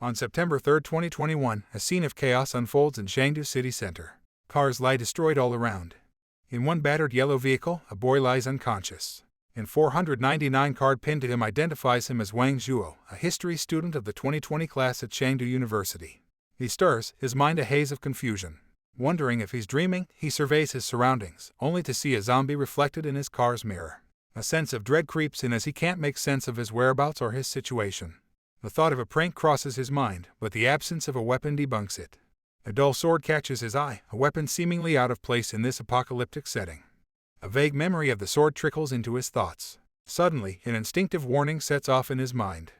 On September 3, 2021, a scene of chaos unfolds in Chengdu city center. Cars lie destroyed all around. In one battered yellow vehicle, a boy lies unconscious. An 499 card pinned to him identifies him as Wang Zhuo, a history student of the 2020 class at Chengdu University. He stirs, his mind a haze of confusion. Wondering if he's dreaming, he surveys his surroundings, only to see a zombie reflected in his car's mirror. A sense of dread creeps in as he can't make sense of his whereabouts or his situation. The thought of a prank crosses his mind, but the absence of a weapon debunks it. A dull sword catches his eye, a weapon seemingly out of place in this apocalyptic setting. A vague memory of the sword trickles into his thoughts. Suddenly, an instinctive warning sets off in his mind.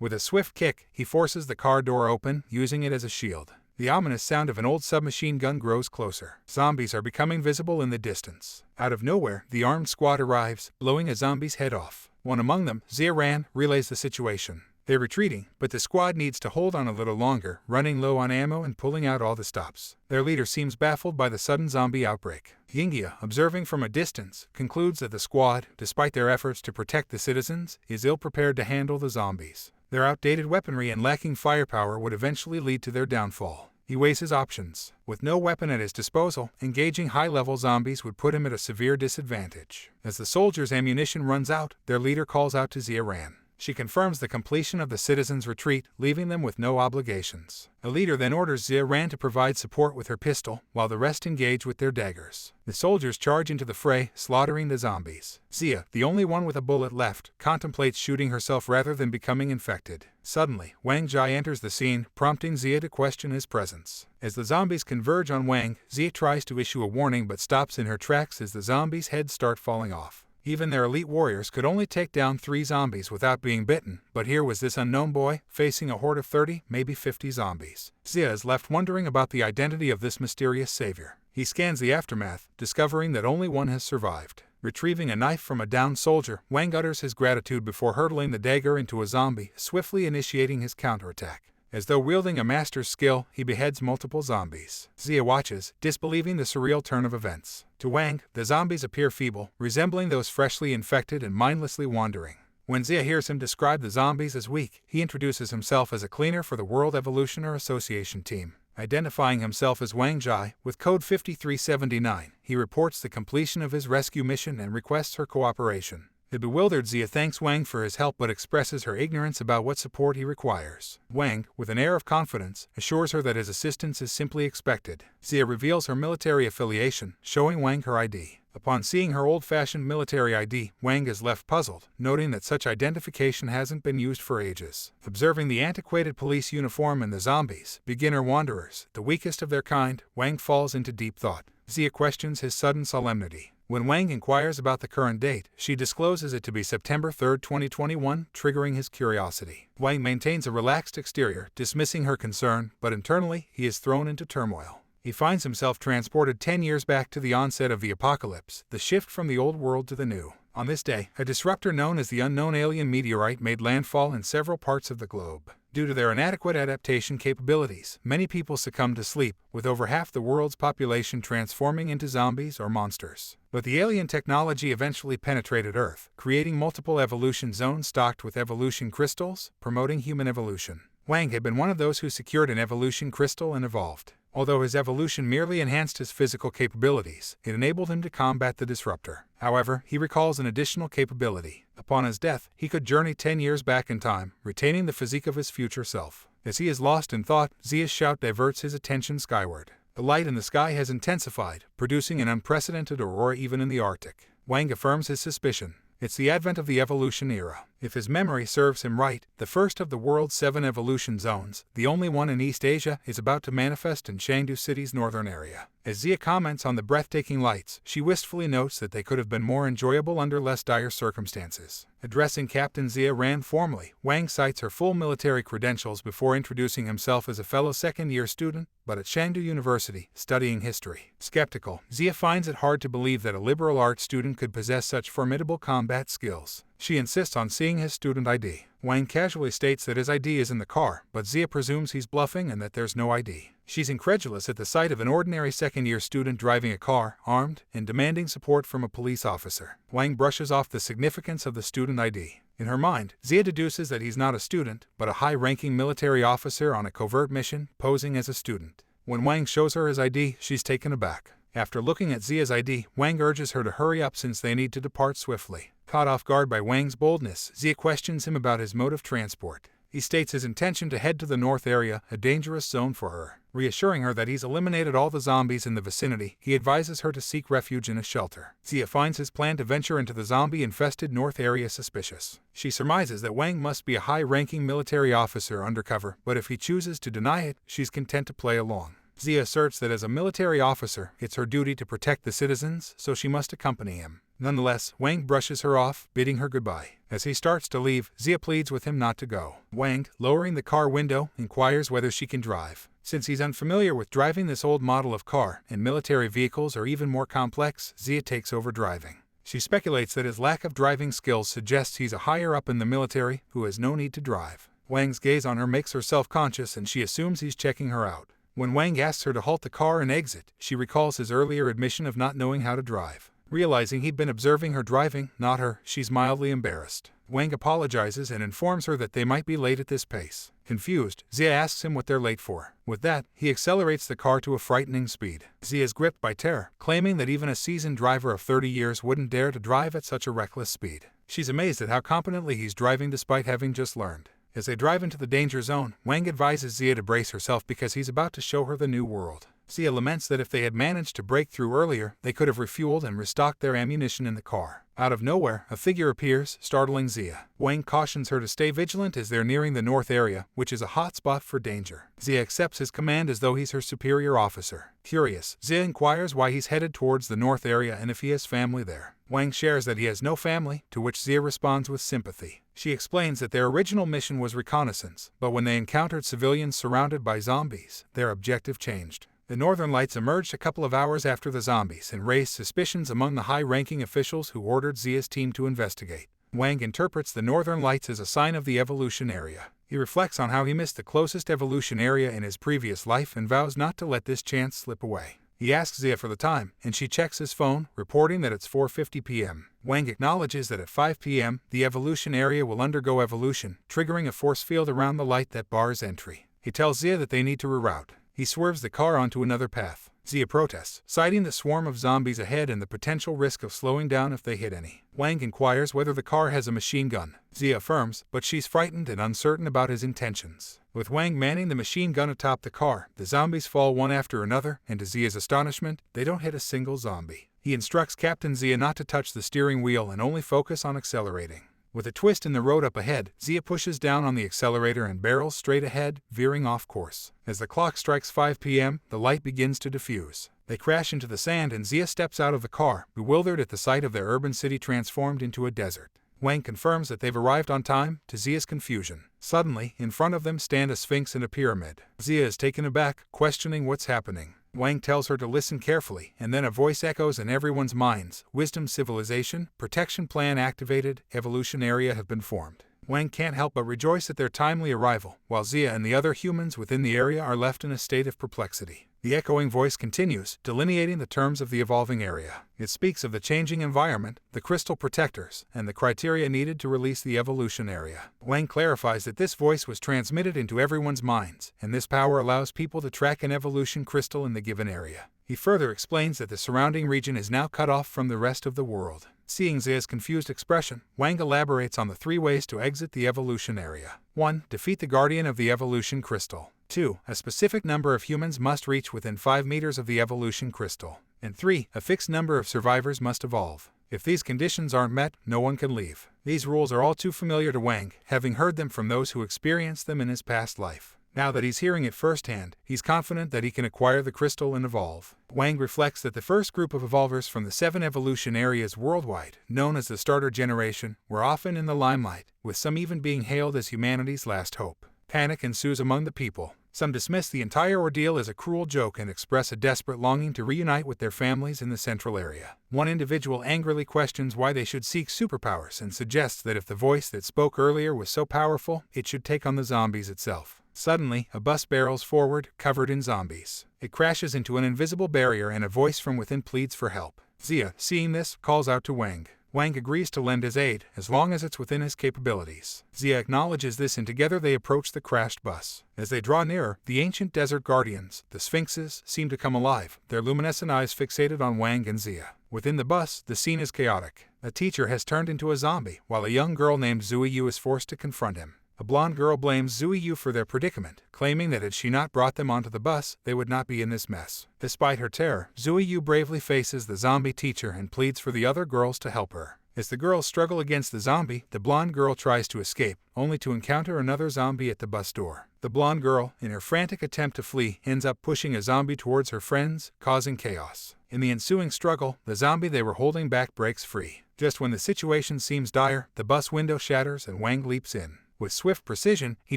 With a swift kick, he forces the car door open, using it as a shield. The ominous sound of an old submachine gun grows closer. Zombies are becoming visible in the distance. Out of nowhere, the armed squad arrives, blowing a zombie's head off. One among them, Zia Ran, relays the situation. They're retreating, but the squad needs to hold on a little longer, running low on ammo and pulling out all the stops. Their leader seems baffled by the sudden zombie outbreak. Yingia, observing from a distance, concludes that the squad, despite their efforts to protect the citizens, is ill-prepared to handle the zombies. Their outdated weaponry and lacking firepower would eventually lead to their downfall. He weighs his options. With no weapon at his disposal, engaging high-level zombies would put him at a severe disadvantage. As the soldiers' ammunition runs out, their leader calls out to Zia Ran. She confirms the completion of the citizens' retreat, leaving them with no obligations. The leader then orders Zia Ran to provide support with her pistol, while the rest engage with their daggers. The soldiers charge into the fray, slaughtering the zombies. Zia, the only one with a bullet left, contemplates shooting herself rather than becoming infected. Suddenly, Wang Jai enters the scene, prompting Zia to question his presence. As the zombies converge on Wang, Zia tries to issue a warning but stops in her tracks as the zombies' heads start falling off. Even their elite warriors could only take down 3 zombies without being bitten, but here was this unknown boy, facing a horde of 30, maybe 50 zombies. Zia is left wondering about the identity of this mysterious savior. He scans the aftermath, discovering that only one has survived. Retrieving a knife from a downed soldier, Wang utters his gratitude before hurtling the dagger into a zombie, swiftly initiating his counterattack. As though wielding a master's skill, he beheads multiple zombies. Zia watches, disbelieving the surreal turn of events. To Wang, the zombies appear feeble, resembling those freshly infected and mindlessly wandering. When Zia hears him describe the zombies as weak, he introduces himself as a cleaner for the World Evolutioner Association team. Identifying himself as Wang Jai, with code 5379, he reports the completion of his rescue mission and requests her cooperation. The bewildered Zia thanks Wang for his help but expresses her ignorance about what support he requires. Wang, with an air of confidence, assures her that his assistance is simply expected. Zia reveals her military affiliation, showing Wang her ID. Upon seeing her old-fashioned military ID, Wang is left puzzled, noting that such identification hasn't been used for ages. Observing the antiquated police uniform and the zombies, beginner wanderers, the weakest of their kind, Wang falls into deep thought. Zia questions his sudden solemnity. When Wang inquires about the current date, she discloses it to be September 3, 2021, triggering his curiosity. Wang maintains a relaxed exterior, dismissing her concern, but internally, he is thrown into turmoil. He finds himself transported 10 years back to the onset of the apocalypse, the shift from the old world to the new. On this day, a disruptor known as the unknown alien meteorite made landfall in several parts of the globe. Due to their inadequate adaptation capabilities, many people succumbed to sleep, with over half the world's population transforming into zombies or monsters. But the alien technology eventually penetrated Earth, creating multiple evolution zones stocked with evolution crystals, promoting human evolution. Wang had been one of those who secured an evolution crystal and evolved. Although his evolution merely enhanced his physical capabilities, it enabled him to combat the disruptor. However, he recalls an additional capability. Upon his death, he could journey 10 years back in time, retaining the physique of his future self. As he is lost in thought, Zia's shout diverts his attention skyward. The light in the sky has intensified, producing an unprecedented aurora even in the Arctic. Wang affirms his suspicion. It's the advent of the evolution era. If his memory serves him right, the first of the world's 7 evolution zones, the only one in East Asia, is about to manifest in Chengdu City's northern area. As Zia comments on the breathtaking lights, she wistfully notes that they could have been more enjoyable under less dire circumstances. Addressing Captain Zia Ran formally, Wang cites her full military credentials before introducing himself as a fellow second-year student, but at Chengdu University, studying history. Skeptical, Zia finds it hard to believe that a liberal arts student could possess such formidable combat skills. She insists on seeing his student ID. Wang casually states that his ID is in the car, but Zia presumes he's bluffing and that there's no ID. She's incredulous at the sight of an ordinary second-year student driving a car, armed, and demanding support from a police officer. Wang brushes off the significance of the student ID. In her mind, Zia deduces that he's not a student, but a high-ranking military officer on a covert mission, posing as a student. When Wang shows her his ID, she's taken aback. After looking at Zia's ID, Wang urges her to hurry up since they need to depart swiftly. Caught off guard by Wang's boldness, Zia questions him about his mode of transport. He states his intention to head to the north area, a dangerous zone for her. Reassuring her that he's eliminated all the zombies in the vicinity, he advises her to seek refuge in a shelter. Zia finds his plan to venture into the zombie-infested north area suspicious. She surmises that Wang must be a high-ranking military officer undercover, but if he chooses to deny it, she's content to play along. Zia asserts that as a military officer, it's her duty to protect the citizens, so she must accompany him. Nonetheless, Wang brushes her off, bidding her goodbye. As he starts to leave, Zia pleads with him not to go. Wang, lowering the car window, inquires whether she can drive. Since he's unfamiliar with driving this old model of car, and military vehicles are even more complex, Zia takes over driving. She speculates that his lack of driving skills suggests he's a higher up in the military who has no need to drive. Wang's gaze on her makes her self-conscious and she assumes he's checking her out. When Wang asks her to halt the car and exit, she recalls his earlier admission of not knowing how to drive. Realizing he'd been observing her driving, not her, she's mildly embarrassed. Wang apologizes and informs her that they might be late at this pace. Confused, Zia asks him what they're late for. With that, he accelerates the car to a frightening speed. Zia is gripped by terror, claiming that even a seasoned driver of 30 years wouldn't dare to drive at such a reckless speed. She's amazed at how competently he's driving despite having just learned. As they drive into the danger zone, Wang advises Zia to brace herself because he's about to show her the new world. Zia laments that if they had managed to break through earlier, they could have refueled and restocked their ammunition in the car. Out of nowhere, a figure appears, startling Zia. Wang cautions her to stay vigilant as they're nearing the north area, which is a hot spot for danger. Zia accepts his command as though he's her superior officer. Curious, Zia inquires why he's headed towards the north area and if he has family there. Wang shares that he has no family, to which Zia responds with sympathy. She explains that their original mission was reconnaissance, but when they encountered civilians surrounded by zombies, their objective changed. The Northern Lights emerged a couple of hours after the zombies and raised suspicions among the high-ranking officials who ordered Zia's team to investigate. Wang interprets the Northern Lights as a sign of the evolution area. He reflects on how he missed the closest evolution area in his previous life and vows not to let this chance slip away. He asks Zia for the time, and she checks his phone, reporting that it's 4:50 p.m. Wang acknowledges that at 5 p.m., the evolution area will undergo evolution, triggering a force field around the light that bars entry. He tells Zia that they need to reroute. He swerves the car onto another path. Zia protests, citing the swarm of zombies ahead and the potential risk of slowing down if they hit any. Wang inquires whether the car has a machine gun. Zia affirms, but she's frightened and uncertain about his intentions. With Wang manning the machine gun atop the car, the zombies fall one after another, and to Zia's astonishment, they don't hit a single zombie. He instructs Captain Zia not to touch the steering wheel and only focus on accelerating. With a twist in the road up ahead, Zia pushes down on the accelerator and barrels straight ahead, veering off course. As the clock strikes 5 p.m., the light begins to diffuse. They crash into the sand and Zia steps out of the car, bewildered at the sight of their urban city transformed into a desert. Wang confirms that they've arrived on time, to Zia's confusion. Suddenly, in front of them stand a sphinx and a pyramid. Zia is taken aback, questioning what's happening. Wang tells her to listen carefully, and then a voice echoes in everyone's minds. Wisdom civilization, protection plan activated, evolution area have been formed. Wang can't help but rejoice at their timely arrival, while Zia and the other humans within the area are left in a state of perplexity. The echoing voice continues, delineating the terms of the evolving area. It speaks of the changing environment, the crystal protectors, and the criteria needed to release the evolution area. Wang clarifies that this voice was transmitted into everyone's minds, and this power allows people to track an evolution crystal in the given area. He further explains that the surrounding region is now cut off from the rest of the world. Seeing Zia's confused expression, Wang elaborates on the 3 ways to exit the evolution area. 1. Defeat the guardian of the evolution crystal. 2. A specific number of humans must reach within 5 meters of the evolution crystal. And 3. A fixed number of survivors must evolve. If these conditions aren't met, no one can leave. These rules are all too familiar to Wang, having heard them from those who experienced them in his past life. Now that he's hearing it firsthand, he's confident that he can acquire the crystal and evolve. Wang reflects that the first group of evolvers from the 7 evolution areas worldwide, known as the Starter Generation, were often in the limelight, with some even being hailed as humanity's last hope. Panic ensues among the people. Some dismiss the entire ordeal as a cruel joke and express a desperate longing to reunite with their families in the central area. One individual angrily questions why they should seek superpowers and suggests that if the voice that spoke earlier was so powerful, it should take on the zombies itself. Suddenly, a bus barrels forward, covered in zombies. It crashes into an invisible barrier and a voice from within pleads for help. Zia, seeing this, calls out to Wang. Wang agrees to lend his aid, as long as it's within his capabilities. Zia acknowledges this and together they approach the crashed bus. As they draw nearer, the ancient desert guardians, the sphinxes, seem to come alive, their luminescent eyes fixated on Wang and Zia. Within the bus, the scene is chaotic. A teacher has turned into a zombie, while a young girl named Zui Yu is forced to confront him. A blonde girl blames Zui Yu for their predicament, claiming that had she not brought them onto the bus, they would not be in this mess. Despite her terror, Zui Yu bravely faces the zombie teacher and pleads for the other girls to help her. As the girls struggle against the zombie, the blonde girl tries to escape, only to encounter another zombie at the bus door. The blonde girl, in her frantic attempt to flee, ends up pushing a zombie towards her friends, causing chaos. In the ensuing struggle, the zombie they were holding back breaks free. Just when the situation seems dire, the bus window shatters and Wang leaps in. With swift precision, he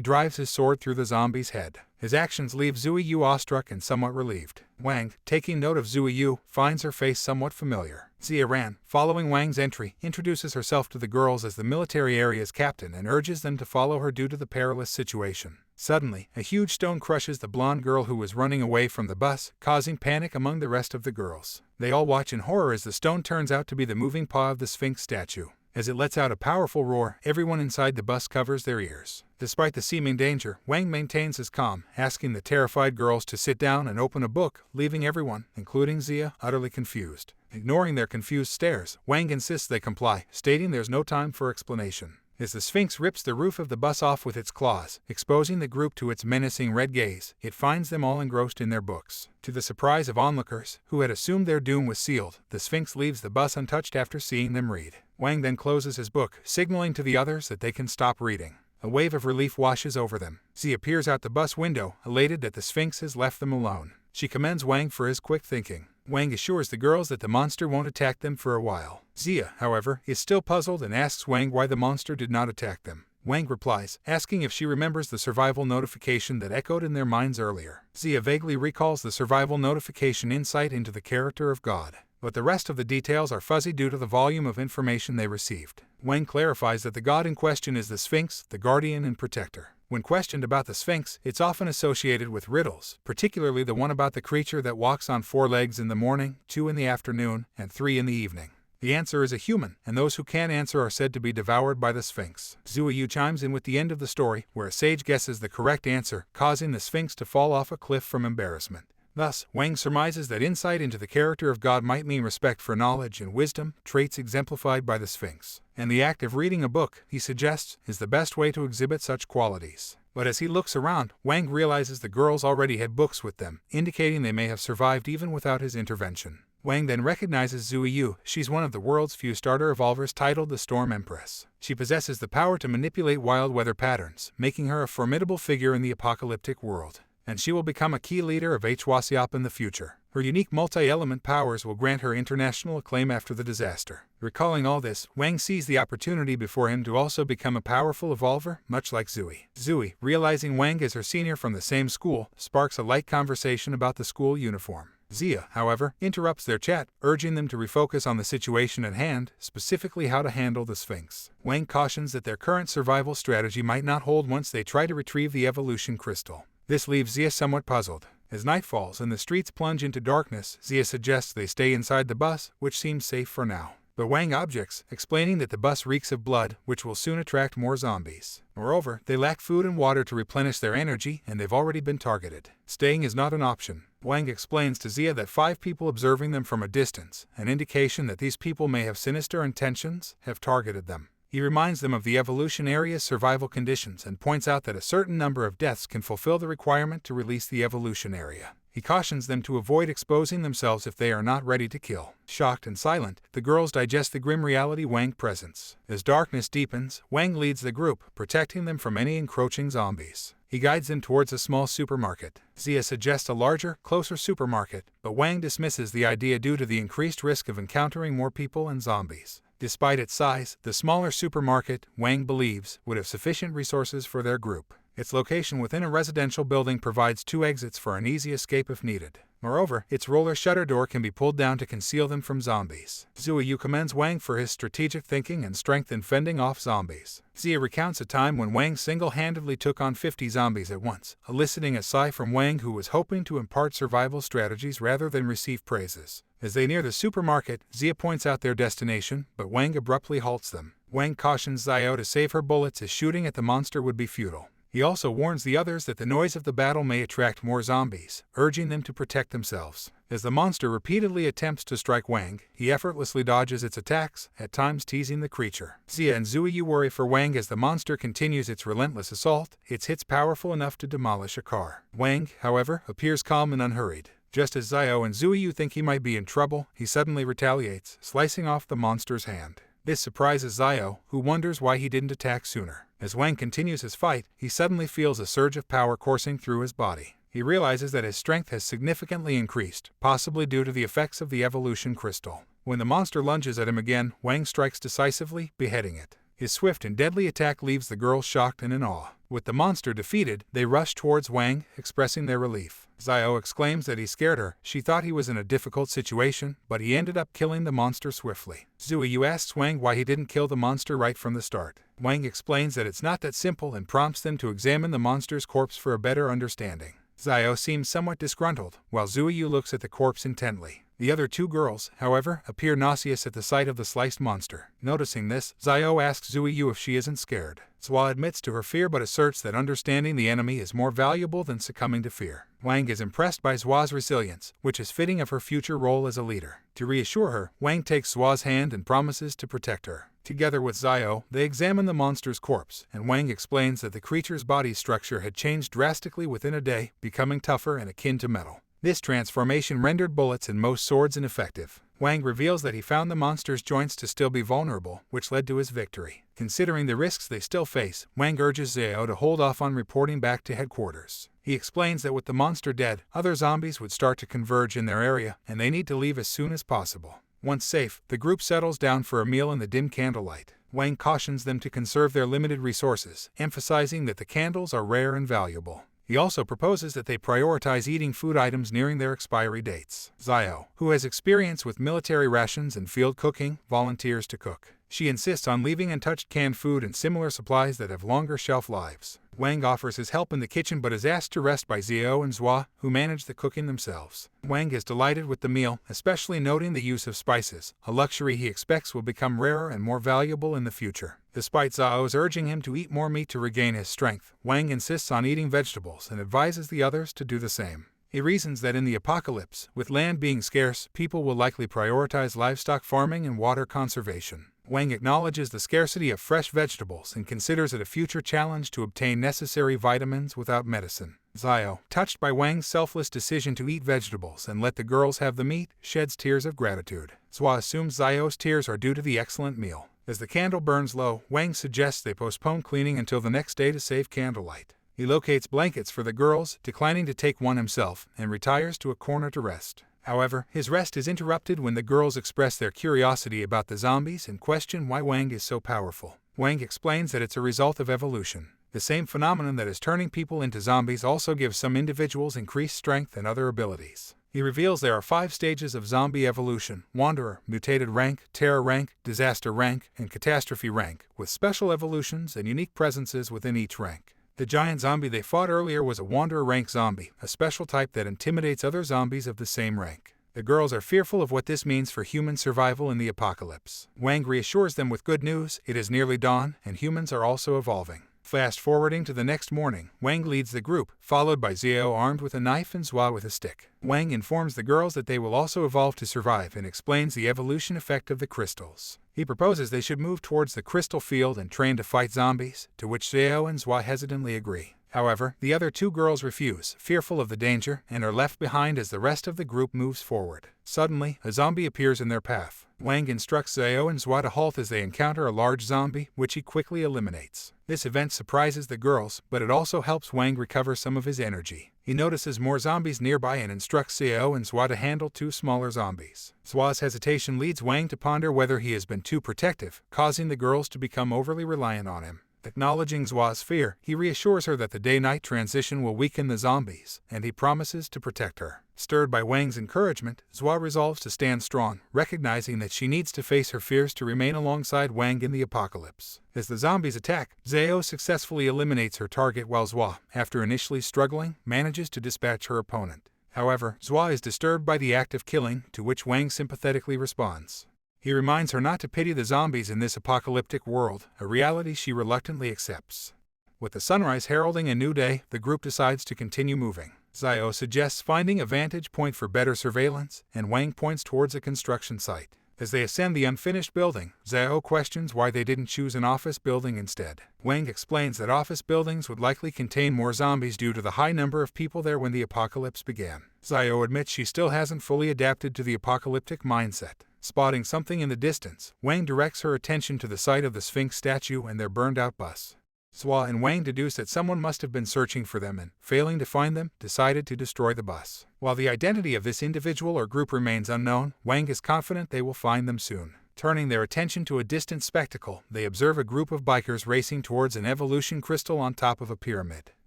drives his sword through the zombie's head. His actions leave Zui Yu awestruck and somewhat relieved. Wang, taking note of Zui Yu, finds her face somewhat familiar. Zia Ran, following Wang's entry, introduces herself to the girls as the military area's captain and urges them to follow her due to the perilous situation. Suddenly, a huge stone crushes the blonde girl who was running away from the bus, causing panic among the rest of the girls. They all watch in horror as the stone turns out to be the moving paw of the Sphinx statue. As it lets out a powerful roar, everyone inside the bus covers their ears. Despite the seeming danger, Wang maintains his calm, asking the terrified girls to sit down and open a book, leaving everyone, including Zia, utterly confused. Ignoring their confused stares, Wang insists they comply, stating there's no time for explanation. As the Sphinx rips the roof of the bus off with its claws, exposing the group to its menacing red gaze, it finds them all engrossed in their books. To the surprise of onlookers, who had assumed their doom was sealed, the Sphinx leaves the bus untouched after seeing them read. Wang then closes his book, signaling to the others that they can stop reading. A wave of relief washes over them. Zia peers out the bus window, elated that the Sphinx has left them alone. She commends Wang for his quick thinking. Wang assures the girls that the monster won't attack them for a while. Zia, however, is still puzzled and asks Wang why the monster did not attack them. Wang replies, asking if she remembers the survival notification that echoed in their minds earlier. Zia vaguely recalls the survival notification insight into the character of God, but the rest of the details are fuzzy due to the volume of information they received. Wang clarifies that the god in question is the Sphinx, the guardian and protector. When questioned about the Sphinx, it's often associated with riddles, particularly the one about the creature that walks on 4 legs in the morning, 2 in the afternoon, and 3 in the evening. The answer is a human, and those who can't answer are said to be devoured by the Sphinx. Zui Yu chimes in with the end of the story, where a sage guesses the correct answer, causing the Sphinx to fall off a cliff from embarrassment. Thus, Wang surmises that insight into the character of God might mean respect for knowledge and wisdom, traits exemplified by the Sphinx. And the act of reading a book, he suggests, is the best way to exhibit such qualities. But as he looks around, Wang realizes the girls already had books with them, indicating they may have survived even without his intervention. Wang then recognizes Zui Yu. She's one of the world's few starter evolvers titled the Storm Empress. She possesses the power to manipulate wild weather patterns, making her a formidable figure in the apocalyptic world. And she will become a key leader of HWASIOP in the future. Her unique multi-element powers will grant her international acclaim after the disaster. Recalling all this, Wang sees the opportunity before him to also become a powerful evolver, much like Zui. Zui, realizing Wang is her senior from the same school, sparks a light conversation about the school uniform. Zia, however, interrupts their chat, urging them to refocus on the situation at hand, specifically how to handle the Sphinx. Wang cautions that their current survival strategy might not hold once they try to retrieve the evolution crystal. This leaves Zia somewhat puzzled. As night falls and the streets plunge into darkness, Zia suggests they stay inside the bus, which seems safe for now. But Wang objects, explaining that the bus reeks of blood, which will soon attract more zombies. Moreover, they lack food and water to replenish their energy, and they've already been targeted. Staying is not an option. Wang explains to Zia that 5 people observing them from a distance, an indication that these people may have sinister intentions, have targeted them. He reminds them of the evolution area's survival conditions and points out that a certain number of deaths can fulfill the requirement to release the evolution area. He cautions them to avoid exposing themselves if they are not ready to kill. Shocked and silent, the girls digest the grim reality Wang presents. As darkness deepens, Wang leads the group, protecting them from any encroaching zombies. He guides them towards a small supermarket. Zia suggests a larger, closer supermarket, but Wang dismisses the idea due to the increased risk of encountering more people and zombies. Despite its size, the smaller supermarket, Wang believes, would have sufficient resources for their group. Its location within a residential building provides 2 exits for an easy escape if needed. Moreover, its roller shutter door can be pulled down to conceal them from zombies. Zuiyu commends Wang for his strategic thinking and strength in fending off zombies. Zia recounts a time when Wang single-handedly took on 50 zombies at once, eliciting a sigh from Wang, who was hoping to impart survival strategies rather than receive praises. As they near the supermarket, Zia points out their destination, but Wang abruptly halts them. Wang cautions Xiao to save her bullets, as shooting at the monster would be futile. He also warns the others that the noise of the battle may attract more zombies, urging them to protect themselves. As the monster repeatedly attempts to strike Wang, he effortlessly dodges its attacks, at times teasing the creature. Zia and Zuiyu worry for Wang as the monster continues its relentless assault, its hits powerful enough to demolish a car. Wang, however, appears calm and unhurried. Just as Xiao and Zuiyu think he might be in trouble, he suddenly retaliates, slicing off the monster's hand. This surprises Xiao, who wonders why he didn't attack sooner. As Wang continues his fight, he suddenly feels a surge of power coursing through his body. He realizes that his strength has significantly increased, possibly due to the effects of the evolution crystal. When the monster lunges at him again, Wang strikes decisively, beheading it. His swift and deadly attack leaves the girls shocked and in awe. With the monster defeated, they rush towards Wang, expressing their relief. Xiao exclaims that he scared her. She thought he was in a difficult situation, but he ended up killing the monster swiftly. Zuiyu asks Wang why he didn't kill the monster right from the start. Wang explains that it's not that simple and prompts them to examine the monster's corpse for a better understanding. Xiao seems somewhat disgruntled, while Zuiyu looks at the corpse intently. The other 2 girls, however, appear nauseous at the sight of the sliced monster. Noticing this, Xiao asks Zuiyu if she isn't scared. Zua admits to her fear but asserts that understanding the enemy is more valuable than succumbing to fear. Wang is impressed by Zua's resilience, which is fitting of her future role as a leader. To reassure her, Wang takes Zua's hand and promises to protect her. Together with Xiao, they examine the monster's corpse, and Wang explains that the creature's body structure had changed drastically within a day, becoming tougher and akin to metal. This transformation rendered bullets and most swords ineffective. Wang reveals that he found the monster's joints to still be vulnerable, which led to his victory. Considering the risks they still face, Wang urges Xiao to hold off on reporting back to headquarters. He explains that with the monster dead, other zombies would start to converge in their area, and they need to leave as soon as possible. Once safe, the group settles down for a meal in the dim candlelight. Wang cautions them to conserve their limited resources, emphasizing that the candles are rare and valuable. He also proposes that they prioritize eating food items nearing their expiry dates. Xiao, who has experience with military rations and field cooking, volunteers to cook. She insists on leaving untouched canned food and similar supplies that have longer shelf lives. Wang offers his help in the kitchen but is asked to rest by Xiao and Zua, who manage the cooking themselves. Wang is delighted with the meal, especially noting the use of spices, a luxury he expects will become rarer and more valuable in the future. Despite Xiao's urging him to eat more meat to regain his strength, Wang insists on eating vegetables and advises the others to do the same. He reasons that in the apocalypse, with land being scarce, people will likely prioritize livestock farming and water conservation. Wang acknowledges the scarcity of fresh vegetables and considers it a future challenge to obtain necessary vitamins without medicine. Xiao, touched by Wang's selfless decision to eat vegetables and let the girls have the meat, sheds tears of gratitude. Zua assumes Xiao's tears are due to the excellent meal. As the candle burns low, Wang suggests they postpone cleaning until the next day to save candlelight. He locates blankets for the girls, declining to take one himself, and retires to a corner to rest. However, his rest is interrupted when the girls express their curiosity about the zombies and question why Wang is so powerful. Wang explains that it's a result of evolution. The same phenomenon that is turning people into zombies also gives some individuals increased strength and other abilities. He reveals there are 5 stages of zombie evolution: Wanderer, Mutated rank, Terror rank, Disaster rank, and Catastrophe rank, with special evolutions and unique presences within each rank. The giant zombie they fought earlier was a Wanderer rank zombie, a special type that intimidates other zombies of the same rank. The girls are fearful of what this means for human survival in the apocalypse. Wang reassures them with good news: it is nearly dawn, and humans are also evolving. Fast forwarding to the next morning, Wang leads the group, followed by Xiao armed with a knife and Zua with a stick. Wang informs the girls that they will also evolve to survive and explains the evolution effect of the crystals. He proposes they should move towards the crystal field and train to fight zombies, to which Xiao and Zua hesitantly agree. However, the other 2 girls refuse, fearful of the danger, and are left behind as the rest of the group moves forward. Suddenly, a zombie appears in their path. Wang instructs Xiao and Zua to halt as they encounter a large zombie, which he quickly eliminates. This event surprises the girls, but it also helps Wang recover some of his energy. He notices more zombies nearby and instructs Xiao and Zua to handle 2 smaller zombies. Zua's hesitation leads Wang to ponder whether he has been too protective, causing the girls to become overly reliant on him. Acknowledging Zhua's fear, he reassures her that the day-night transition will weaken the zombies, and he promises to protect her. Stirred by Wang's encouragement, Zhua resolves to stand strong, recognizing that she needs to face her fears to remain alongside Wang in the apocalypse. As the zombies attack, Zhao successfully eliminates her target while Zhua, after initially struggling, manages to dispatch her opponent. However, Zhua is disturbed by the act of killing, to which Wang sympathetically responds. He reminds her not to pity the zombies in this apocalyptic world, a reality she reluctantly accepts. With the sunrise heralding a new day, the group decides to continue moving. Zhao suggests finding a vantage point for better surveillance, and Wang points towards a construction site. As they ascend the unfinished building, Zhao questions why they didn't choose an office building instead. Wang explains that office buildings would likely contain more zombies due to the high number of people there when the apocalypse began. Zhao admits she still hasn't fully adapted to the apocalyptic mindset. Spotting something in the distance, Wang directs her attention to the site of the Sphinx statue and their burned-out bus. Zhua and Wang deduce that someone must have been searching for them and, failing to find them, decided to destroy the bus. While the identity of this individual or group remains unknown, Wang is confident they will find them soon. Turning their attention to a distant spectacle, they observe a group of bikers racing towards an evolution crystal on top of a pyramid.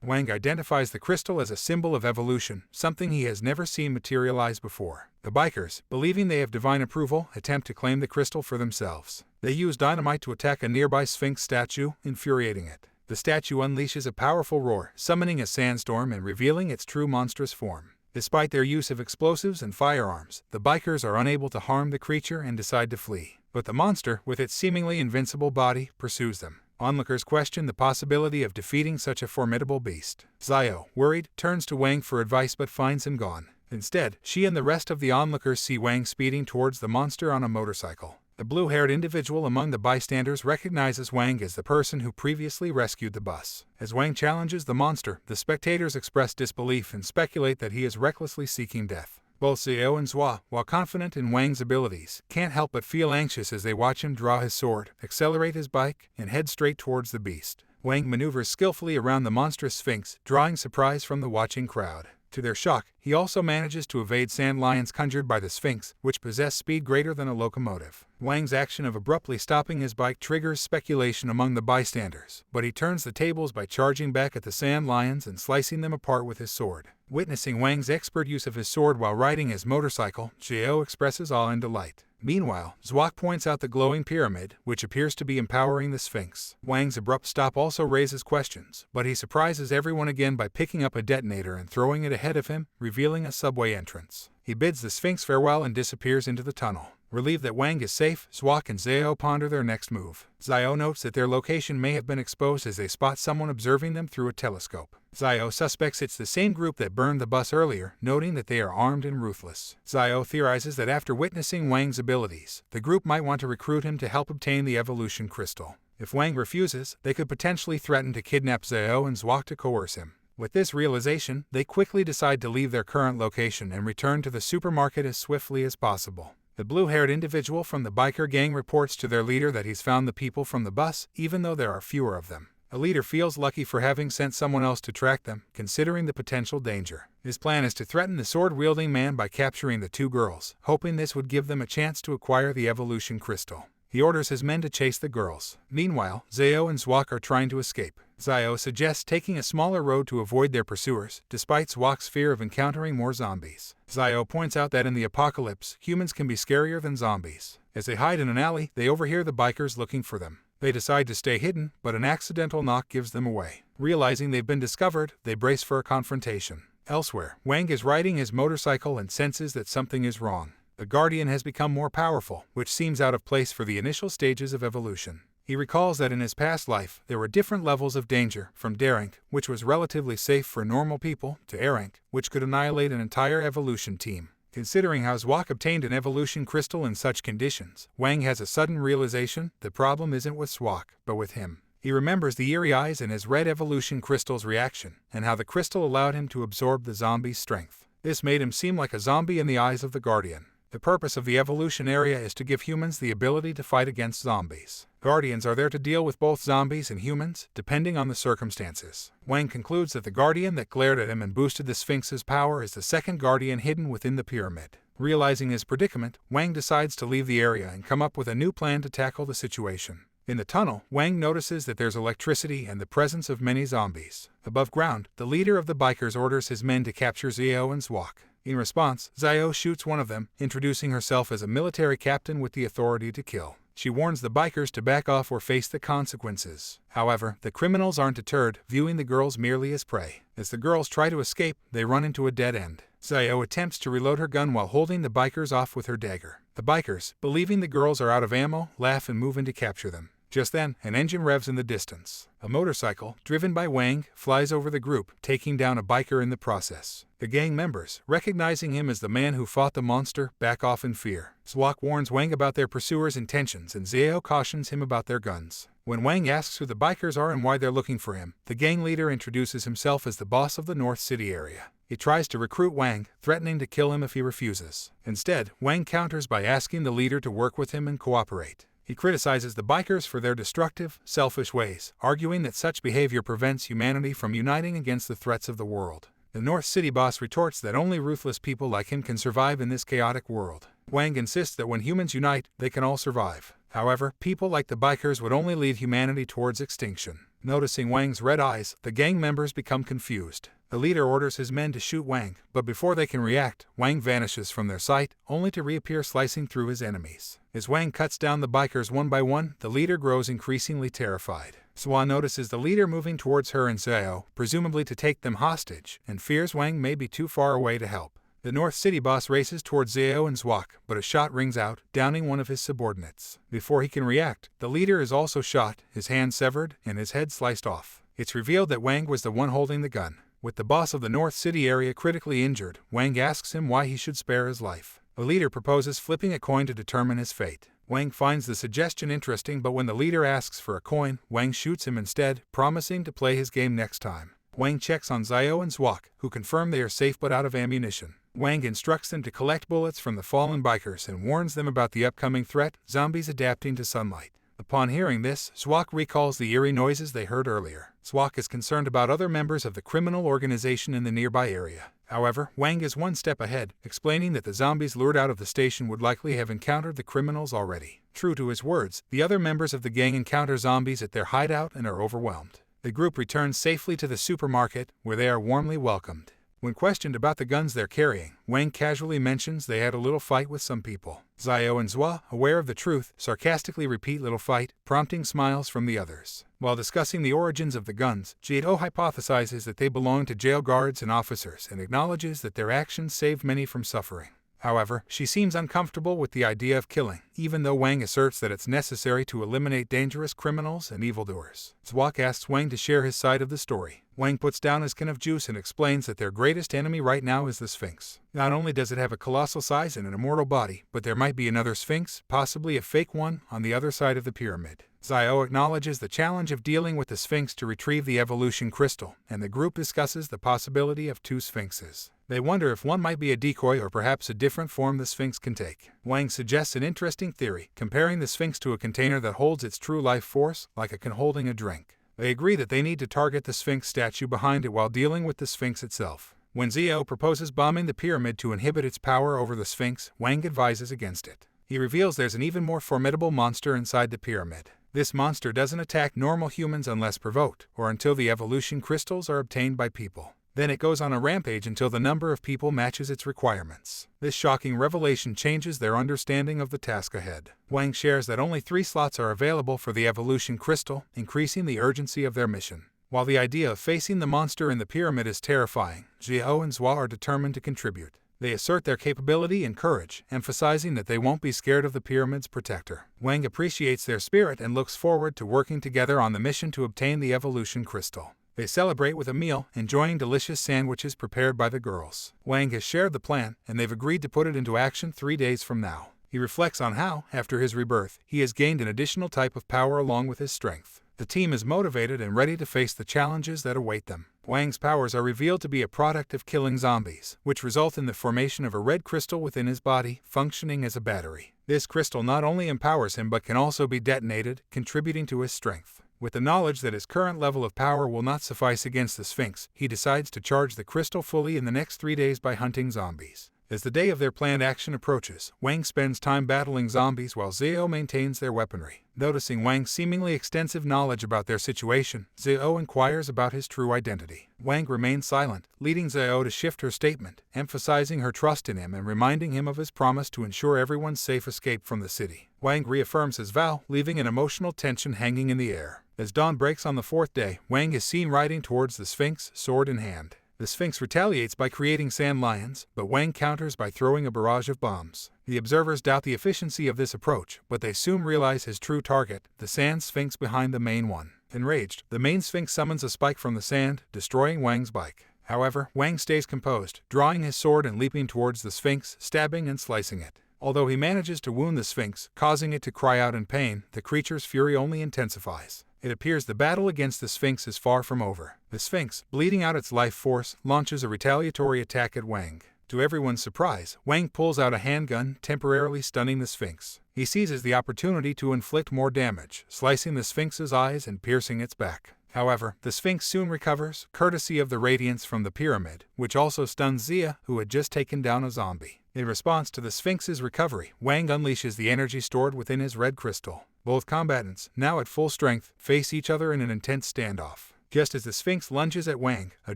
Wang identifies the crystal as a symbol of evolution, something he has never seen materialize before. The bikers, believing they have divine approval, attempt to claim the crystal for themselves. They use dynamite to attack a nearby Sphinx statue, infuriating it. The statue unleashes a powerful roar, summoning a sandstorm and revealing its true monstrous form. Despite their use of explosives and firearms, the bikers are unable to harm the creature and decide to flee. But the monster, with its seemingly invincible body, pursues them. Onlookers question the possibility of defeating such a formidable beast. Zhao, worried, turns to Wang for advice but finds him gone. Instead, she and the rest of the onlookers see Wang speeding towards the monster on a motorcycle. The blue-haired individual among the bystanders recognizes Wang as the person who previously rescued the bus. As Wang challenges the monster, the spectators express disbelief and speculate that he is recklessly seeking death. Both Zhao and Zhua, while confident in Wang's abilities, can't help but feel anxious as they watch him draw his sword, accelerate his bike, and head straight towards the beast. Wang maneuvers skillfully around the monstrous sphinx, drawing surprise from the watching crowd. To their shock, he also manages to evade sand lions conjured by the Sphinx, which possess speed greater than a locomotive. Wang's action of abruptly stopping his bike triggers speculation among the bystanders, but he turns the tables by charging back at the sand lions and slicing them apart with his sword. Witnessing Wang's expert use of his sword while riding his motorcycle, Zhao expresses awe and delight. Meanwhile, Zhua points out the glowing pyramid, which appears to be empowering the Sphinx. Wang's abrupt stop also raises questions, but he surprises everyone again by picking up a detonator and throwing it ahead of him, revealing a subway entrance. He bids the Sphinx farewell and disappears into the tunnel. Relieved that Wang is safe, Zhua and Zhao ponder their next move. Zhao notes that their location may have been exposed as they spot someone observing them through a telescope. Zhao suspects it's the same group that burned the bus earlier, noting that they are armed and ruthless. Zhao theorizes that after witnessing Wang's abilities, the group might want to recruit him to help obtain the evolution crystal. If Wang refuses, they could potentially threaten to kidnap Zhao and Zhua to coerce him. With this realization, they quickly decide to leave their current location and return to the supermarket as swiftly as possible. The blue-haired individual from the biker gang reports to their leader that he's found the people from the bus, even though there are fewer of them. The leader feels lucky for having sent someone else to track them, considering the potential danger. His plan is to threaten the sword-wielding man by capturing the two girls, hoping this would give them a chance to acquire the evolution crystal. He orders his men to chase the girls. Meanwhile, Zhao and Zhuak are trying to escape. Zhao suggests taking a smaller road to avoid their pursuers, despite Zhuak's fear of encountering more zombies. Zhao points out that in the apocalypse, humans can be scarier than zombies. As they hide in an alley, they overhear the bikers looking for them. They decide to stay hidden, but an accidental knock gives them away. Realizing they've been discovered, they brace for a confrontation. Elsewhere, Wang is riding his motorcycle and senses that something is wrong. The Guardian has become more powerful, which seems out of place for the initial stages of evolution. He recalls that in his past life, there were different levels of danger, from D rank, which was relatively safe for normal people, to A rank, which could annihilate an entire evolution team. Considering how Zhuak obtained an evolution crystal in such conditions, Wang has a sudden realization: the problem isn't with Zhuak, but with him. He remembers the eerie eyes and his red evolution crystal's reaction, and how the crystal allowed him to absorb the zombie's strength. This made him seem like a zombie in the eyes of the Guardian. The purpose of the evolution area is to give humans the ability to fight against zombies. Guardians are there to deal with both zombies and humans, depending on the circumstances. Wang concludes that the Guardian that glared at him and boosted the Sphinx's power is the second Guardian hidden within the pyramid. Realizing his predicament, Wang decides to leave the area and come up with a new plan to tackle the situation. In the tunnel, Wang notices that there's electricity and the presence of many zombies. Above ground, the leader of the bikers orders his men to capture Xiao and Zwak. In response, Xiao shoots one of them, introducing herself as a military captain with the authority to kill. She warns the bikers to back off or face the consequences. However, the criminals aren't deterred, viewing the girls merely as prey. As the girls try to escape, they run into a dead end. Xiao attempts to reload her gun while holding the bikers off with her dagger. The bikers, believing the girls are out of ammo, laugh and move in to capture them. Just then, an engine revs in the distance. A motorcycle, driven by Wang, flies over the group, taking down a biker in the process. The gang members, recognizing him as the man who fought the monster, back off in fear. Zwak warns Wang about their pursuers' intentions and Xiao cautions him about their guns. When Wang asks who the bikers are and why they're looking for him, the gang leader introduces himself as the boss of the North City area. He tries to recruit Wang, threatening to kill him if he refuses. Instead, Wang counters by asking the leader to work with him and cooperate. He criticizes the bikers for their destructive, selfish ways, arguing that such behavior prevents humanity from uniting against the threats of the world. The North City boss retorts that only ruthless people like him can survive in this chaotic world. Wang insists that when humans unite, they can all survive. However, people like the bikers would only lead humanity towards extinction. Noticing Wang's red eyes, the gang members become confused. The leader orders his men to shoot Wang, but before they can react, Wang vanishes from their sight, only to reappear slicing through his enemies. As Wang cuts down the bikers one by one, the leader grows increasingly terrified. Swan notices the leader moving towards her and Xiao, presumably to take them hostage, and fears Wang may be too far away to help. The North City boss races towards Xiao and Zwak, but a shot rings out, downing one of his subordinates. Before he can react, the leader is also shot, his hand severed, and his head sliced off. It's revealed that Wang was the one holding the gun. With the boss of the North City area critically injured, Wang asks him why he should spare his life. The leader proposes flipping a coin to determine his fate. Wang finds the suggestion interesting, but when the leader asks for a coin, Wang shoots him instead, promising to play his game next time. Wang checks on Xiao and Zwak, who confirm they are safe but out of ammunition. Wang instructs them to collect bullets from the fallen bikers and warns them about the upcoming threat, zombies adapting to sunlight. Upon hearing this, Zwak recalls the eerie noises they heard earlier. Zwak is concerned about other members of the criminal organization in the nearby area. However, Wang is one step ahead, explaining that the zombies lured out of the station would likely have encountered the criminals already. True to his words, the other members of the gang encounter zombies at their hideout and are overwhelmed. The group returns safely to the supermarket, where they are warmly welcomed. When questioned about the guns they're carrying, Wang casually mentions they had a little fight with some people. Xiao and Zwa, aware of the truth, sarcastically repeat "little fight," prompting smiles from the others. While discussing the origins of the guns, Jade-O hypothesizes that they belong to jail guards and officers and acknowledges that their actions saved many from suffering. However, she seems uncomfortable with the idea of killing, even though Wang asserts that it's necessary to eliminate dangerous criminals and evildoers. Zwak asks Wang to share his side of the story. Wang puts down his can of juice and explains that their greatest enemy right now is the Sphinx. Not only does it have a colossal size and an immortal body, but there might be another Sphinx, possibly a fake one, on the other side of the pyramid. Xiao acknowledges the challenge of dealing with the Sphinx to retrieve the evolution crystal, and the group discusses the possibility of two Sphinxes. They wonder if one might be a decoy or perhaps a different form the Sphinx can take. Wang suggests an interesting theory, comparing the Sphinx to a container that holds its true life force, like a can holding a drink. They agree that they need to target the Sphinx statue behind it while dealing with the Sphinx itself. When Xiao proposes bombing the pyramid to inhibit its power over the Sphinx, Wang advises against it. He reveals there's an even more formidable monster inside the pyramid. This monster doesn't attack normal humans unless provoked, or until the evolution crystals are obtained by people. Then it goes on a rampage until the number of people matches its requirements. This shocking revelation changes their understanding of the task ahead. Wang shares that only 3 slots are available for the evolution crystal, increasing the urgency of their mission. While the idea of facing the monster in the pyramid is terrifying, Xiao and Zwa are determined to contribute. They assert their capability and courage, emphasizing that they won't be scared of the pyramid's protector. Wang appreciates their spirit and looks forward to working together on the mission to obtain the evolution crystal. They celebrate with a meal, enjoying delicious sandwiches prepared by the girls. Wang has shared the plan, and they've agreed to put it into action 3 days from now. He reflects on how, after his rebirth, he has gained an additional type of power along with his strength. The team is motivated and ready to face the challenges that await them. Wang's powers are revealed to be a product of killing zombies, which result in the formation of a red crystal within his body, functioning as a battery. This crystal not only empowers him but can also be detonated, contributing to his strength. With the knowledge that his current level of power will not suffice against the Sphinx, he decides to charge the crystal fully in the next 3 days by hunting zombies. As the day of their planned action approaches, Wang spends time battling zombies while Zhao maintains their weaponry. Noticing Wang's seemingly extensive knowledge about their situation, Zhao inquires about his true identity. Wang remains silent, leading Zhao to shift her statement, emphasizing her trust in him and reminding him of his promise to ensure everyone's safe escape from the city. Wang reaffirms his vow, leaving an emotional tension hanging in the air. As dawn breaks on the fourth day, Wang is seen riding towards the Sphinx, sword in hand. The Sphinx retaliates by creating sand lions, but Wang counters by throwing a barrage of bombs. The observers doubt the efficiency of this approach, but they soon realize his true target, the sand sphinx behind the main one. Enraged, the main sphinx summons a spike from the sand, destroying Wang's bike. However, Wang stays composed, drawing his sword and leaping towards the sphinx, stabbing and slicing it. Although he manages to wound the sphinx, causing it to cry out in pain, the creature's fury only intensifies. It appears the battle against the Sphinx is far from over. The Sphinx, bleeding out its life force, launches a retaliatory attack at Wang. To everyone's surprise, Wang pulls out a handgun, temporarily stunning the Sphinx. He seizes the opportunity to inflict more damage, slicing the Sphinx's eyes and piercing its back. However, the Sphinx soon recovers, courtesy of the radiance from the pyramid, which also stuns Zia, who had just taken down a zombie. In response to the Sphinx's recovery, Wang unleashes the energy stored within his red crystal. Both combatants, now at full strength, face each other in an intense standoff. Just as the Sphinx lunges at Wang, a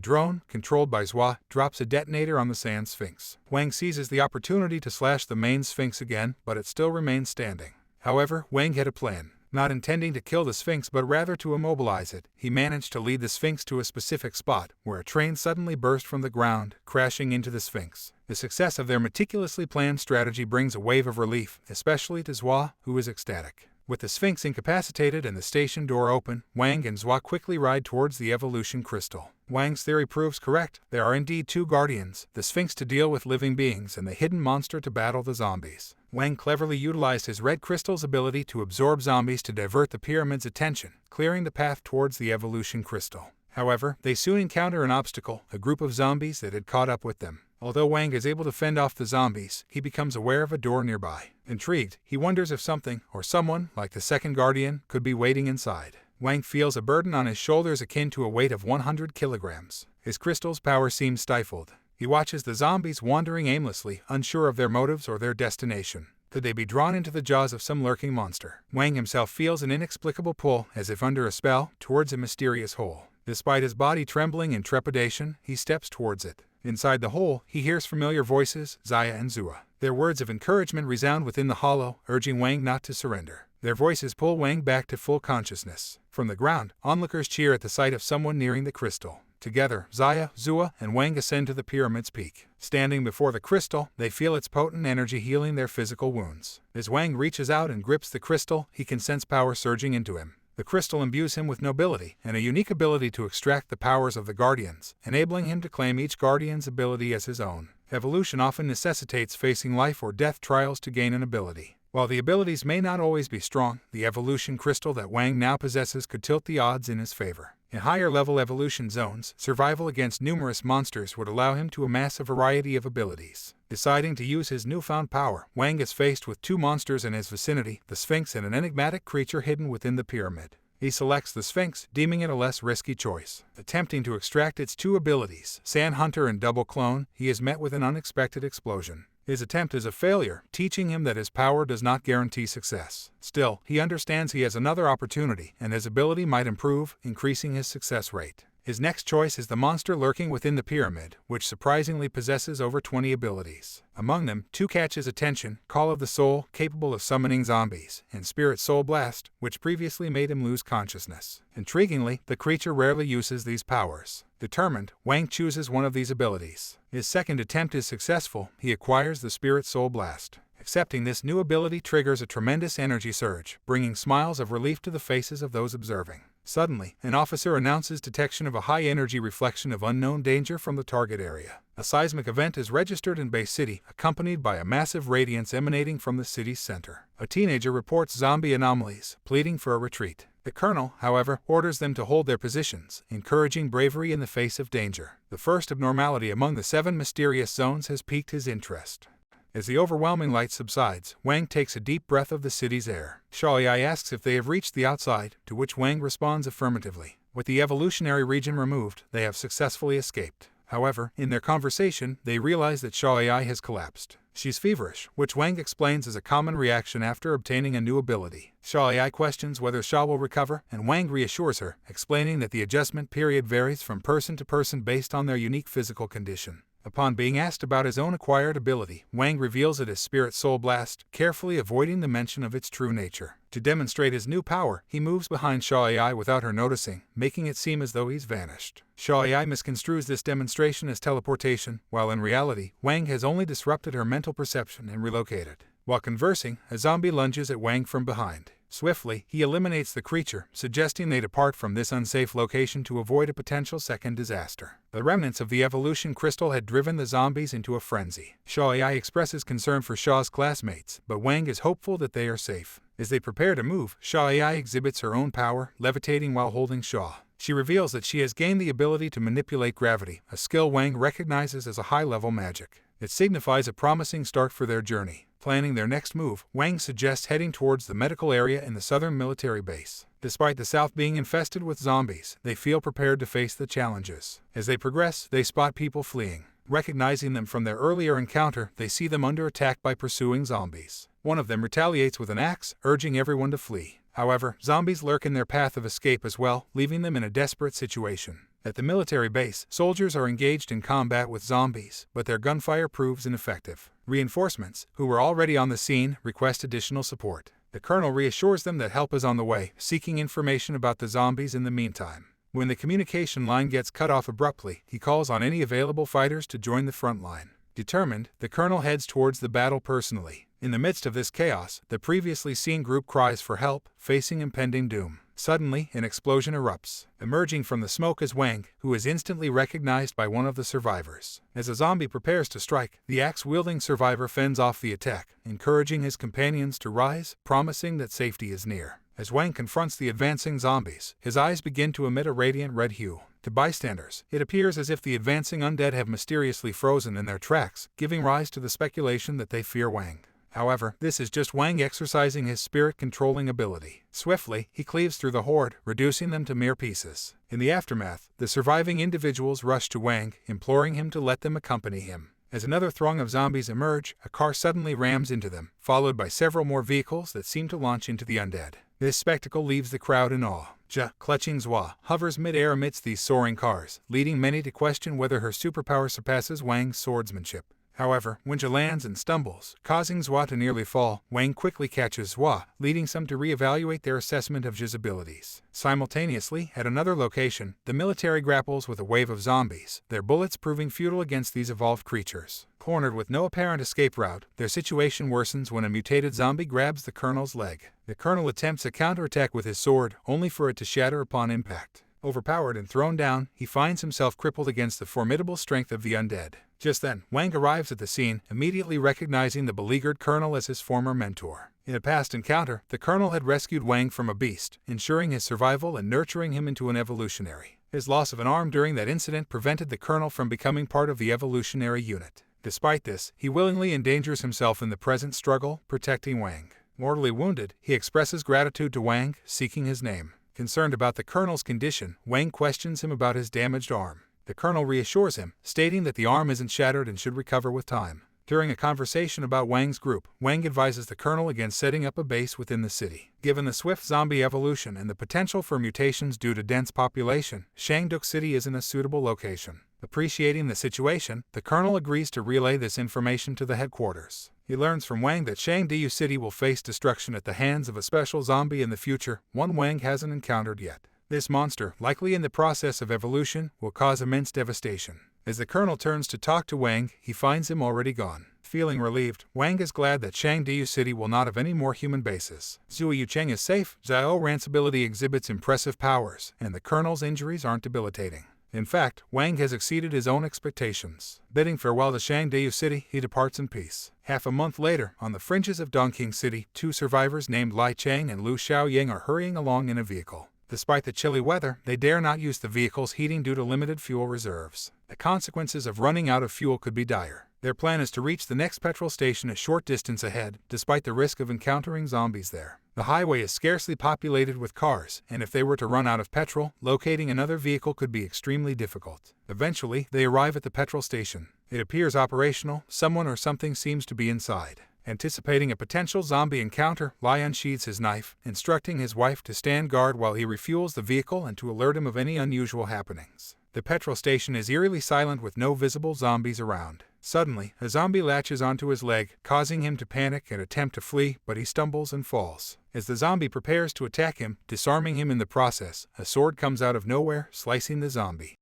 drone, controlled by Zhua, drops a detonator on the sand Sphinx. Wang seizes the opportunity to slash the main Sphinx again, but it still remains standing. However, Wang had a plan. Not intending to kill the Sphinx but rather to immobilize it, he managed to lead the Sphinx to a specific spot, where a train suddenly burst from the ground, crashing into the Sphinx. The success of their meticulously planned strategy brings a wave of relief, especially to Zhua, who is ecstatic. With the Sphinx incapacitated and the station door open, Wang and Zhua quickly ride towards the evolution crystal. Wang's theory proves correct. There are indeed two guardians, the Sphinx to deal with living beings and the hidden monster to battle the zombies. Wang cleverly utilized his red crystal's ability to absorb zombies to divert the pyramid's attention, clearing the path towards the evolution crystal. However, they soon encounter an obstacle, a group of zombies that had caught up with them. Although Wang is able to fend off the zombies, he becomes aware of a door nearby. Intrigued, he wonders if something, or someone, like the second guardian, could be waiting inside. Wang feels a burden on his shoulders akin to a weight of 100 kilograms. His crystal's power seems stifled. He watches the zombies wandering aimlessly, unsure of their motives or their destination. Could they be drawn into the jaws of some lurking monster? Wang himself feels an inexplicable pull, as if under a spell, towards a mysterious hole. Despite his body trembling in trepidation, he steps towards it. Inside the hole, he hears familiar voices, Zaya and Zua. Their words of encouragement resound within the hollow, urging Wang not to surrender. Their voices pull Wang back to full consciousness. From the ground, onlookers cheer at the sight of someone nearing the crystal. Together, Zaya, Zua, and Wang ascend to the pyramid's peak. Standing before the crystal, they feel its potent energy healing their physical wounds. As Wang reaches out and grips the crystal, he can sense power surging into him. The crystal imbues him with nobility and a unique ability to extract the powers of the guardians, enabling him to claim each guardian's ability as his own. Evolution often necessitates facing life or death trials to gain an ability. While the abilities may not always be strong, the evolution crystal that Wang now possesses could tilt the odds in his favor. In higher-level evolution zones, survival against numerous monsters would allow him to amass a variety of abilities. Deciding to use his newfound power, Wang is faced with two monsters in his vicinity, the Sphinx and an enigmatic creature hidden within the pyramid. He selects the Sphinx, deeming it a less risky choice. Attempting to extract its two abilities, Sand Hunter and Double Clone, he is met with an unexpected explosion. His attempt is a failure, teaching him that his power does not guarantee success. Still, he understands he has another opportunity, and his ability might improve, increasing his success rate. His next choice is the monster lurking within the pyramid, which surprisingly possesses over 20 abilities. Among them, two catch his attention: Call of the Soul, capable of summoning zombies, and Spirit Soul Blast, which previously made him lose consciousness. Intriguingly, the creature rarely uses these powers. Determined, Wang chooses one of these abilities. His second attempt is successful. He acquires the Spirit Soul Blast. Accepting this new ability triggers a tremendous energy surge, bringing smiles of relief to the faces of those observing. Suddenly, an officer announces detection of a high-energy reflection of unknown danger from the target area. A seismic event is registered in Bay City, accompanied by a massive radiance emanating from the city's center. A teenager reports zombie anomalies, pleading for a retreat. The colonel, however, orders them to hold their positions, encouraging bravery in the face of danger. The first abnormality among the 7 mysterious zones has piqued his interest. As the overwhelming light subsides, Wang takes a deep breath of the city's air. Xiaoyai asks if they have reached the outside, to which Wang responds affirmatively. With the evolutionary region removed, they have successfully escaped. However, in their conversation, they realize that Shaw AI has collapsed. She's feverish, which Wang explains is a common reaction after obtaining a new ability. Shaw AI questions whether Shaw will recover, and Wang reassures her, explaining that the adjustment period varies from person to person based on their unique physical condition. Upon being asked about his own acquired ability, Wang reveals it as Spirit Soul Blast, carefully avoiding the mention of its true nature. To demonstrate his new power, he moves behind Shaw AI without her noticing, making it seem as though he's vanished. Shaw AI misconstrues this demonstration as teleportation, while in reality, Wang has only disrupted her mental perception and relocated. While conversing, a zombie lunges at Wang from behind. Swiftly, he eliminates the creature, suggesting they depart from this unsafe location to avoid a potential second disaster. The remnants of the evolution crystal had driven the zombies into a frenzy. Shaw AI expresses concern for Shaw's classmates, but Wang is hopeful that they are safe. As they prepare to move, Shaw AI exhibits her own power, levitating while holding Shaw. She reveals that she has gained the ability to manipulate gravity, a skill Wang recognizes as a high-level magic. It signifies a promising start for their journey. Planning their next move, Wang suggests heading towards the medical area in the southern military base. Despite the south being infested with zombies, they feel prepared to face the challenges. As they progress, they spot people fleeing. Recognizing them from their earlier encounter, they see them under attack by pursuing zombies. One of them retaliates with an axe, urging everyone to flee. However, zombies lurk in their path of escape as well, leaving them in a desperate situation. At the military base, soldiers are engaged in combat with zombies, but their gunfire proves ineffective. Reinforcements, who were already on the scene, request additional support. The colonel reassures them that help is on the way, seeking information about the zombies in the meantime. When the communication line gets cut off abruptly, he calls on any available fighters to join the front line. Determined, the colonel heads towards the battle personally. In the midst of this chaos, the previously seen group cries for help, facing impending doom. Suddenly, an explosion erupts. Emerging from the smoke is Wang, who is instantly recognized by one of the survivors. As a zombie prepares to strike, the axe-wielding survivor fends off the attack, encouraging his companions to rise, promising that safety is near. As Wang confronts the advancing zombies, his eyes begin to emit a radiant red hue. To bystanders, it appears as if the advancing undead have mysteriously frozen in their tracks, giving rise to the speculation that they fear Wang. However, this is just Wang exercising his spirit-controlling ability. Swiftly, he cleaves through the horde, reducing them to mere pieces. In the aftermath, the surviving individuals rush to Wang, imploring him to let them accompany him. As another throng of zombies emerge, a car suddenly rams into them, followed by several more vehicles that seem to launch into the undead. This spectacle leaves the crowd in awe. Clutching Zhua, hovers mid-air amidst these soaring cars, leading many to question whether her superpower surpasses Wang's swordsmanship. However, when Zha lands and stumbles, causing Zhua to nearly fall, Wang quickly catches Zhua, leading some to reevaluate their assessment of Zha's abilities. Simultaneously, at another location, the military grapples with a wave of zombies, their bullets proving futile against these evolved creatures. Cornered with no apparent escape route, their situation worsens when a mutated zombie grabs the colonel's leg. The colonel attempts a counterattack with his sword, only for it to shatter upon impact. Overpowered and thrown down, he finds himself crippled against the formidable strength of the undead. Just then, Wang arrives at the scene, immediately recognizing the beleaguered colonel as his former mentor. In a past encounter, the colonel had rescued Wang from a beast, ensuring his survival and nurturing him into an evolutionary. His loss of an arm during that incident prevented the colonel from becoming part of the evolutionary unit. Despite this, he willingly endangers himself in the present struggle, protecting Wang. Mortally wounded, he expresses gratitude to Wang, seeking his name. Concerned about the colonel's condition, Wang questions him about his damaged arm. The colonel reassures him, stating that the arm isn't shattered and should recover with time. During a conversation about Wang's group, Wang advises the colonel against setting up a base within the city. Given the swift zombie evolution and the potential for mutations due to dense population, Shangduk City isn't a suitable location. Appreciating the situation, the colonel agrees to relay this information to the headquarters. He learns from Wang that Shangdu City will face destruction at the hands of a special zombie in the future, one Wang hasn't encountered yet. This monster, likely in the process of evolution, will cause immense devastation. As the colonel turns to talk to Wang, he finds him already gone. Feeling relieved, Wang is glad that Shangdu City will not have any more human bases. Zhou Yucheng is safe, Zhao Ran's ability exhibits impressive powers, and the colonel's injuries aren't debilitating. In fact, Wang has exceeded his own expectations. Bidding farewell to Shangdu City, he departs in peace. Half a month later, on the fringes of Dongqing City, two survivors named Lai Cheng and Lu Xiaoying are hurrying along in a vehicle. Despite the chilly weather, they dare not use the vehicle's heating due to limited fuel reserves. The consequences of running out of fuel could be dire. Their plan is to reach the next petrol station a short distance ahead, despite the risk of encountering zombies there. The highway is scarcely populated with cars, and if they were to run out of petrol, locating another vehicle could be extremely difficult. Eventually, they arrive at the petrol station. It appears operational. Someone or something seems to be inside. Anticipating a potential zombie encounter, Lai unsheathes his knife, instructing his wife to stand guard while he refuels the vehicle and to alert him of any unusual happenings. The petrol station is eerily silent with no visible zombies around. Suddenly, a zombie latches onto his leg, causing him to panic and attempt to flee, but he stumbles and falls. As the zombie prepares to attack him, disarming him in the process, a sword comes out of nowhere, slicing the zombie.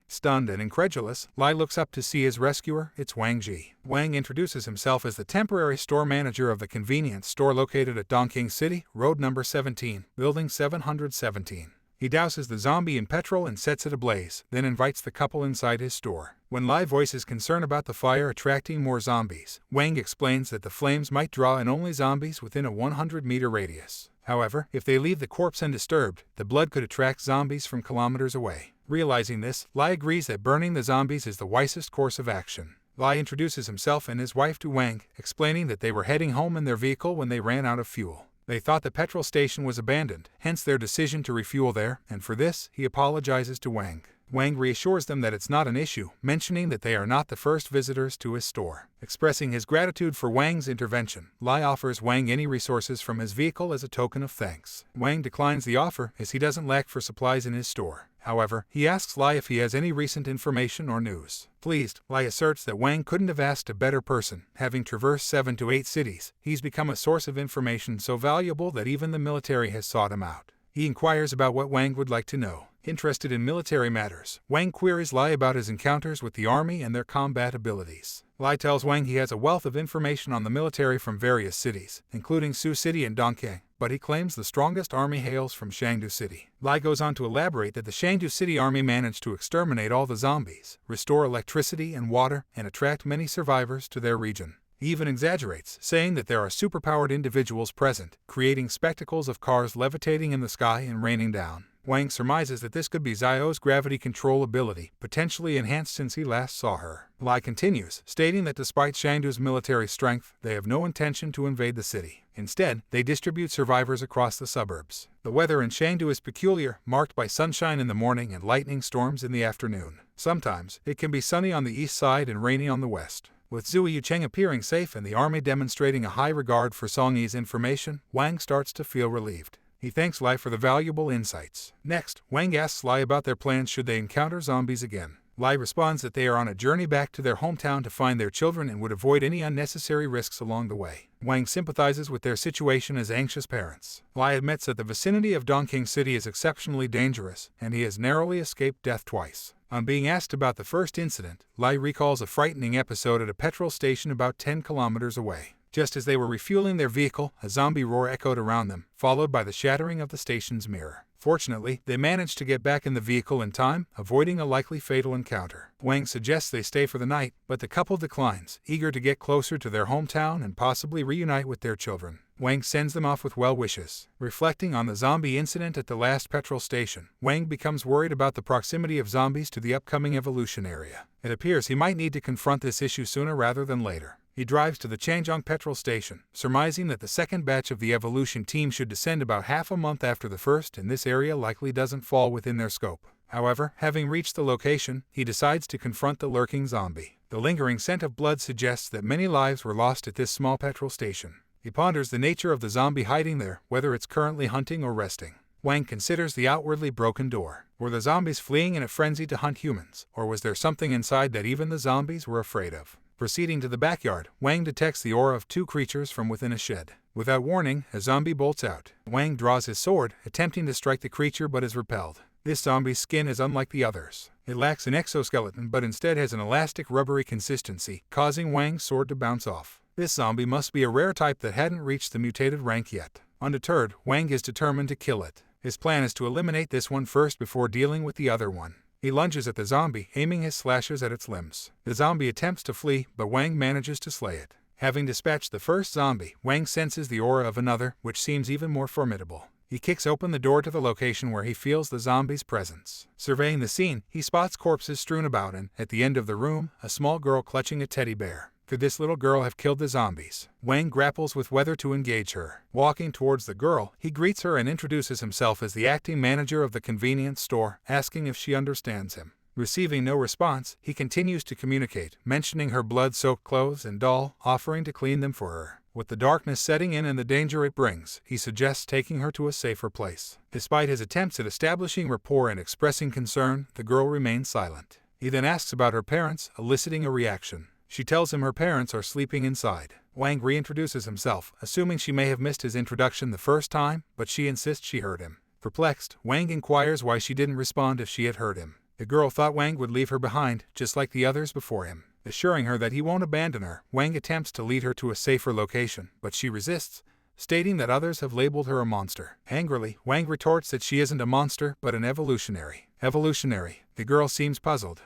Stunned and incredulous, Lai looks up to see his rescuer. It's Wang Ji. Wang introduces himself as the temporary store manager of the convenience store located at Dongqing City, Road number 17, Building 717. He douses the zombie in petrol and sets it ablaze, then invites the couple inside his store. When Lai voices concern about the fire attracting more zombies, Wang explains that the flames might draw in only zombies within a 100-meter radius. However, if they leave the corpse undisturbed, the blood could attract zombies from kilometers away. Realizing this, Lai agrees that burning the zombies is the wisest course of action. Lai introduces himself and his wife to Wang, explaining that they were heading home in their vehicle when they ran out of fuel. They thought the petrol station was abandoned, hence their decision to refuel there, and for this, he apologizes to Wang. Wang reassures them that it's not an issue, mentioning that they are not the first visitors to his store. Expressing his gratitude for Wang's intervention, Lai offers Wang any resources from his vehicle as a token of thanks. Wang declines the offer as he doesn't lack for supplies in his store. However, he asks Lai if he has any recent information or news. Pleased, Lai asserts that Wang couldn't have asked a better person. Having traversed 7 to 8 cities, he's become a source of information so valuable that even the military has sought him out. He inquires about what Wang would like to know. Interested in military matters, Wang queries Lai about his encounters with the army and their combat abilities. Lai tells Wang he has a wealth of information on the military from various cities, including Sioux City and Dongqing, but he claims the strongest army hails from Chengdu City. Lai goes on to elaborate that the Chengdu City army managed to exterminate all the zombies, restore electricity and water, and attract many survivors to their region. He even exaggerates, saying that there are superpowered individuals present, creating spectacles of cars levitating in the sky and raining down. Wang surmises that this could be Xiao's gravity control ability, potentially enhanced since he last saw her. Lai continues, stating that despite Chengdu's military strength, they have no intention to invade the city. Instead, they distribute survivors across the suburbs. The weather in Chengdu is peculiar, marked by sunshine in the morning and lightning storms in the afternoon. Sometimes, it can be sunny on the east side and rainy on the west. With Zhu Yucheng appearing safe and the army demonstrating a high regard for Song Yi's information, Wang starts to feel relieved. He thanks Lai for the valuable insights. Next, Wang asks Lai about their plans should they encounter zombies again. Lai responds that they are on a journey back to their hometown to find their children and would avoid any unnecessary risks along the way. Wang sympathizes with their situation as anxious parents. Lai admits that the vicinity of Dongqing City is exceptionally dangerous, and he has narrowly escaped death twice. On being asked about the first incident, Lai recalls a frightening episode at a petrol station about 10 kilometers away. Just as they were refueling their vehicle, a zombie roar echoed around them, followed by the shattering of the station's mirror. Fortunately, they managed to get back in the vehicle in time, avoiding a likely fatal encounter. Wang suggests they stay for the night, but the couple declines, eager to get closer to their hometown and possibly reunite with their children. Wang sends them off with well wishes. Reflecting on the zombie incident at the last petrol station, Wang becomes worried about the proximity of zombies to the upcoming evolution area. It appears he might need to confront this issue sooner rather than later. He drives to the Changjiang petrol station, surmising that the second batch of the evolution team should descend about half a month after the first, and this area likely doesn't fall within their scope. However, having reached the location, he decides to confront the lurking zombie. The lingering scent of blood suggests that many lives were lost at this small petrol station. He ponders the nature of the zombie hiding there, whether it's currently hunting or resting. Wang considers the outwardly broken door. Were the zombies fleeing in a frenzy to hunt humans, or was there something inside that even the zombies were afraid of? Proceeding to the backyard, Wang detects the aura of 2 creatures from within a shed. Without warning, a zombie bolts out. Wang draws his sword, attempting to strike the creature but is repelled. This zombie's skin is unlike the others. It lacks an exoskeleton but instead has an elastic rubbery consistency, causing Wang's sword to bounce off. This zombie must be a rare type that hadn't reached the mutated rank yet. Undeterred, Wang is determined to kill it. His plan is to eliminate this one first before dealing with the other one. He lunges at the zombie, aiming his slashes at its limbs. The zombie attempts to flee, but Wang manages to slay it. Having dispatched the first zombie, Wang senses the aura of another, which seems even more formidable. He kicks open the door to the location where he feels the zombie's presence. Surveying the scene, he spots corpses strewn about and, at the end of the room, a small girl clutching a teddy bear. Could this little girl have killed the zombies? Wang grapples with whether to engage her. Walking towards the girl, he greets her and introduces himself as the acting manager of the convenience store, asking if she understands him. Receiving no response, he continues to communicate, mentioning her blood-soaked clothes and doll, offering to clean them for her. With the darkness setting in and the danger it brings, he suggests taking her to a safer place. Despite his attempts at establishing rapport and expressing concern, the girl remains silent. He then asks about her parents, eliciting a reaction. She tells him her parents are sleeping inside. Wang reintroduces himself, assuming she may have missed his introduction the first time, but she insists she heard him. Perplexed, Wang inquires why she didn't respond if she had heard him. The girl thought Wang would leave her behind, just like the others before him. Assuring her that he won't abandon her, Wang attempts to lead her to a safer location, but she resists, stating that others have labeled her a monster. Angrily, Wang retorts that she isn't a monster, but an evolutionary. Evolutionary. The girl seems puzzled.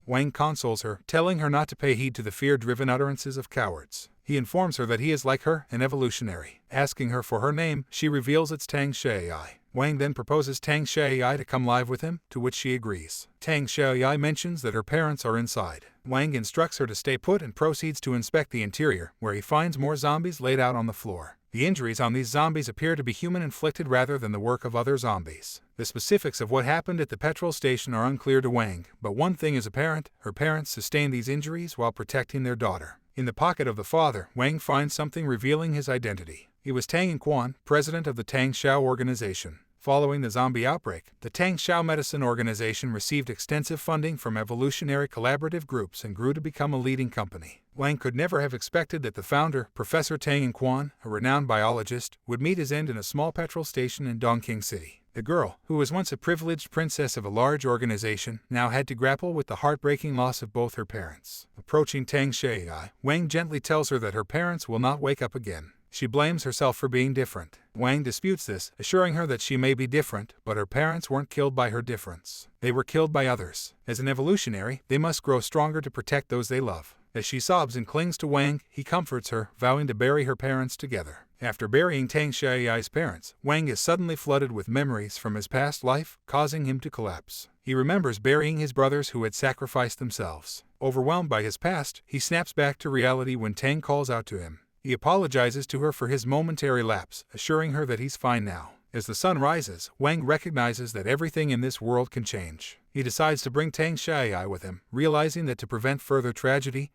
Wang consoles her, telling her not to pay heed to the fear-driven utterances of cowards. He informs her that he is like her, an evolutionary. Asking her for her name, she reveals it's Tang Shuai. Wang then proposes Tang Shuai to come live with him, to which she agrees. Tang Shuai mentions that her parents are inside. Wang instructs her to stay put and proceeds to inspect the interior, where he finds more zombies laid out on the floor. The injuries on these zombies appear to be human-inflicted rather than the work of other zombies. The specifics of what happened at the petrol station are unclear to Wang, but one thing is apparent: her parents sustained these injuries while protecting their daughter. In the pocket of the father, Wang finds something revealing his identity. He was Tang Quan, president of the Tang Shao organization. Following the zombie outbreak, the Tang Shao Medicine Organization received extensive funding from evolutionary collaborative groups and grew to become a leading company. Wang could never have expected that the founder, Professor Tang Quan, a renowned biologist, would meet his end in a small petrol station in Dongqing City. The girl, who was once a privileged princess of a large organization, now had to grapple with the heartbreaking loss of both her parents. Approaching Tang Shuai, Wang gently tells her that her parents will not wake up again. She blames herself for being different. Wang disputes this, assuring her that she may be different, but her parents weren't killed by her difference. They were killed by others. As an evolutionary, they must grow stronger to protect those they love. As she sobs and clings to Wang, he comforts her, vowing to bury her parents together. After burying Tang Shuai's parents, Wang is suddenly flooded with memories from his past life, causing him to collapse. He remembers burying his brothers who had sacrificed themselves. Overwhelmed by his past, he snaps back to reality when Tang calls out to him. He apologizes to her for his momentary lapse, assuring her that he's fine now. As the sun rises, Wang recognizes that everything in this world can change. He decides to bring Tang Shuai with him, realizing that to prevent further tragedy,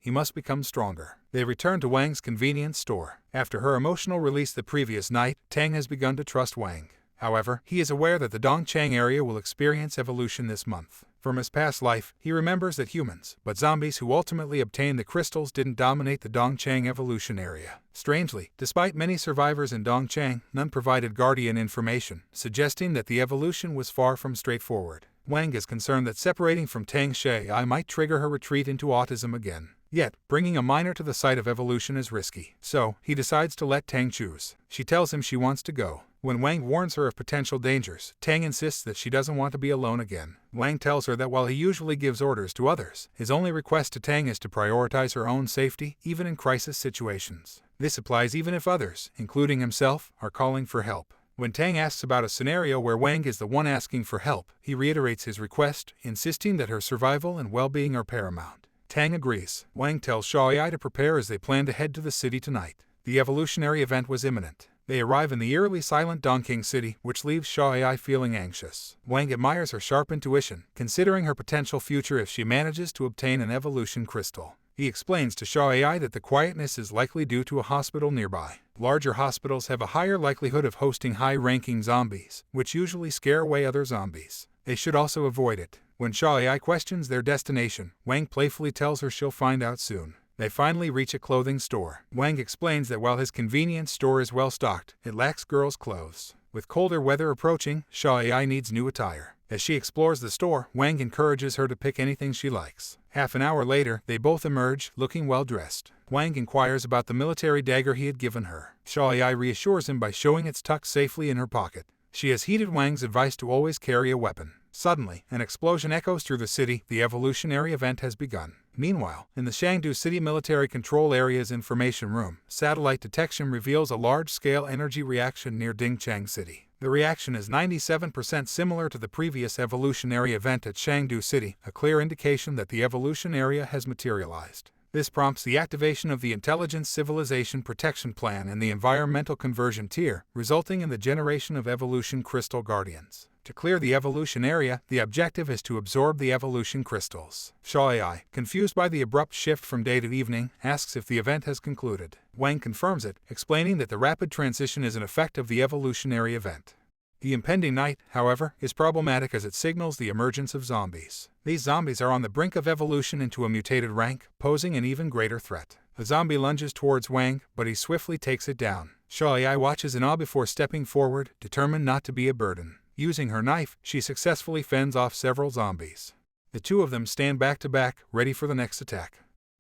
he must become stronger. They return to Wang's convenience store. After her emotional release the previous night, Tang has begun to trust Wang. However, he is aware that the Dongchang area will experience evolution this month. From his past life, he remembers that humans, but zombies who ultimately obtained the crystals didn't dominate the Dongchang evolution area. Strangely, despite many survivors in Dongchang, none provided Guardian information, suggesting that the evolution was far from straightforward. Wang is concerned that separating from Tang Shuai might trigger her retreat into autism again. Yet, bringing a minor to the site of evolution is risky, so he decides to let Tang choose. She tells him she wants to go. When Wang warns her of potential dangers, Tang insists that she doesn't want to be alone again. Wang tells her that while he usually gives orders to others, his only request to Tang is to prioritize her own safety, even in crisis situations. This applies even if others, including himself, are calling for help. When Tang asks about a scenario where Wang is the one asking for help, he reiterates his request, insisting that her survival and well-being are paramount. Tang agrees. Wang tells Shuai to prepare as they plan to head to the city tonight. The evolutionary event was imminent. They arrive in the eerily silent Dongqing City, which leaves Shuai feeling anxious. Wang admires her sharp intuition, considering her potential future if she manages to obtain an evolution crystal. He explains to Shuai that the quietness is likely due to a hospital nearby. Larger hospitals have a higher likelihood of hosting high-ranking zombies, which usually scare away other zombies. They should also avoid it. When Shuai questions their destination, Wang playfully tells her she'll find out soon. They finally reach a clothing store. Wang explains that while his convenience store is well stocked, it lacks girls' clothes. With colder weather approaching, Shuai needs new attire. As she explores the store, Wang encourages her to pick anything she likes. Half an hour later, they both emerge, looking well-dressed. Wang inquires about the military dagger he had given her. Shuai reassures him by showing it's tucked safely in her pocket. She has heeded Wang's advice to always carry a weapon. Suddenly, an explosion echoes through the city. The evolutionary event has begun. Meanwhile, in the Chengdu City Military Control Area's information room, satellite detection reveals a large-scale energy reaction near Dingchang City. The reaction is 97% similar to the previous evolutionary event at Chengdu City, a clear indication that the evolution area has materialized. This prompts the activation of the Intelligence Civilization Protection Plan and the Environmental Conversion Tier, resulting in the generation of Evolution Crystal Guardians. To clear the evolution area, the objective is to absorb the evolution crystals. Shaw AI, confused by the abrupt shift from day to evening, asks if the event has concluded. Wang confirms it, explaining that the rapid transition is an effect of the evolutionary event. The impending night, however, is problematic as it signals the emergence of zombies. These zombies are on the brink of evolution into a mutated rank, posing an even greater threat. The zombie lunges towards Wang, but he swiftly takes it down. Shaw AI watches in awe before stepping forward, determined not to be a burden. Using her knife, she successfully fends off several zombies. The two of them stand back to back, ready for the next attack.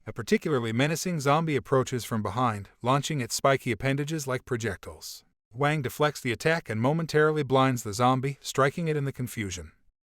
A particularly menacing zombie approaches from behind, launching its spiky appendages like projectiles. Wang deflects the attack and momentarily blinds the zombie, striking it in the confusion.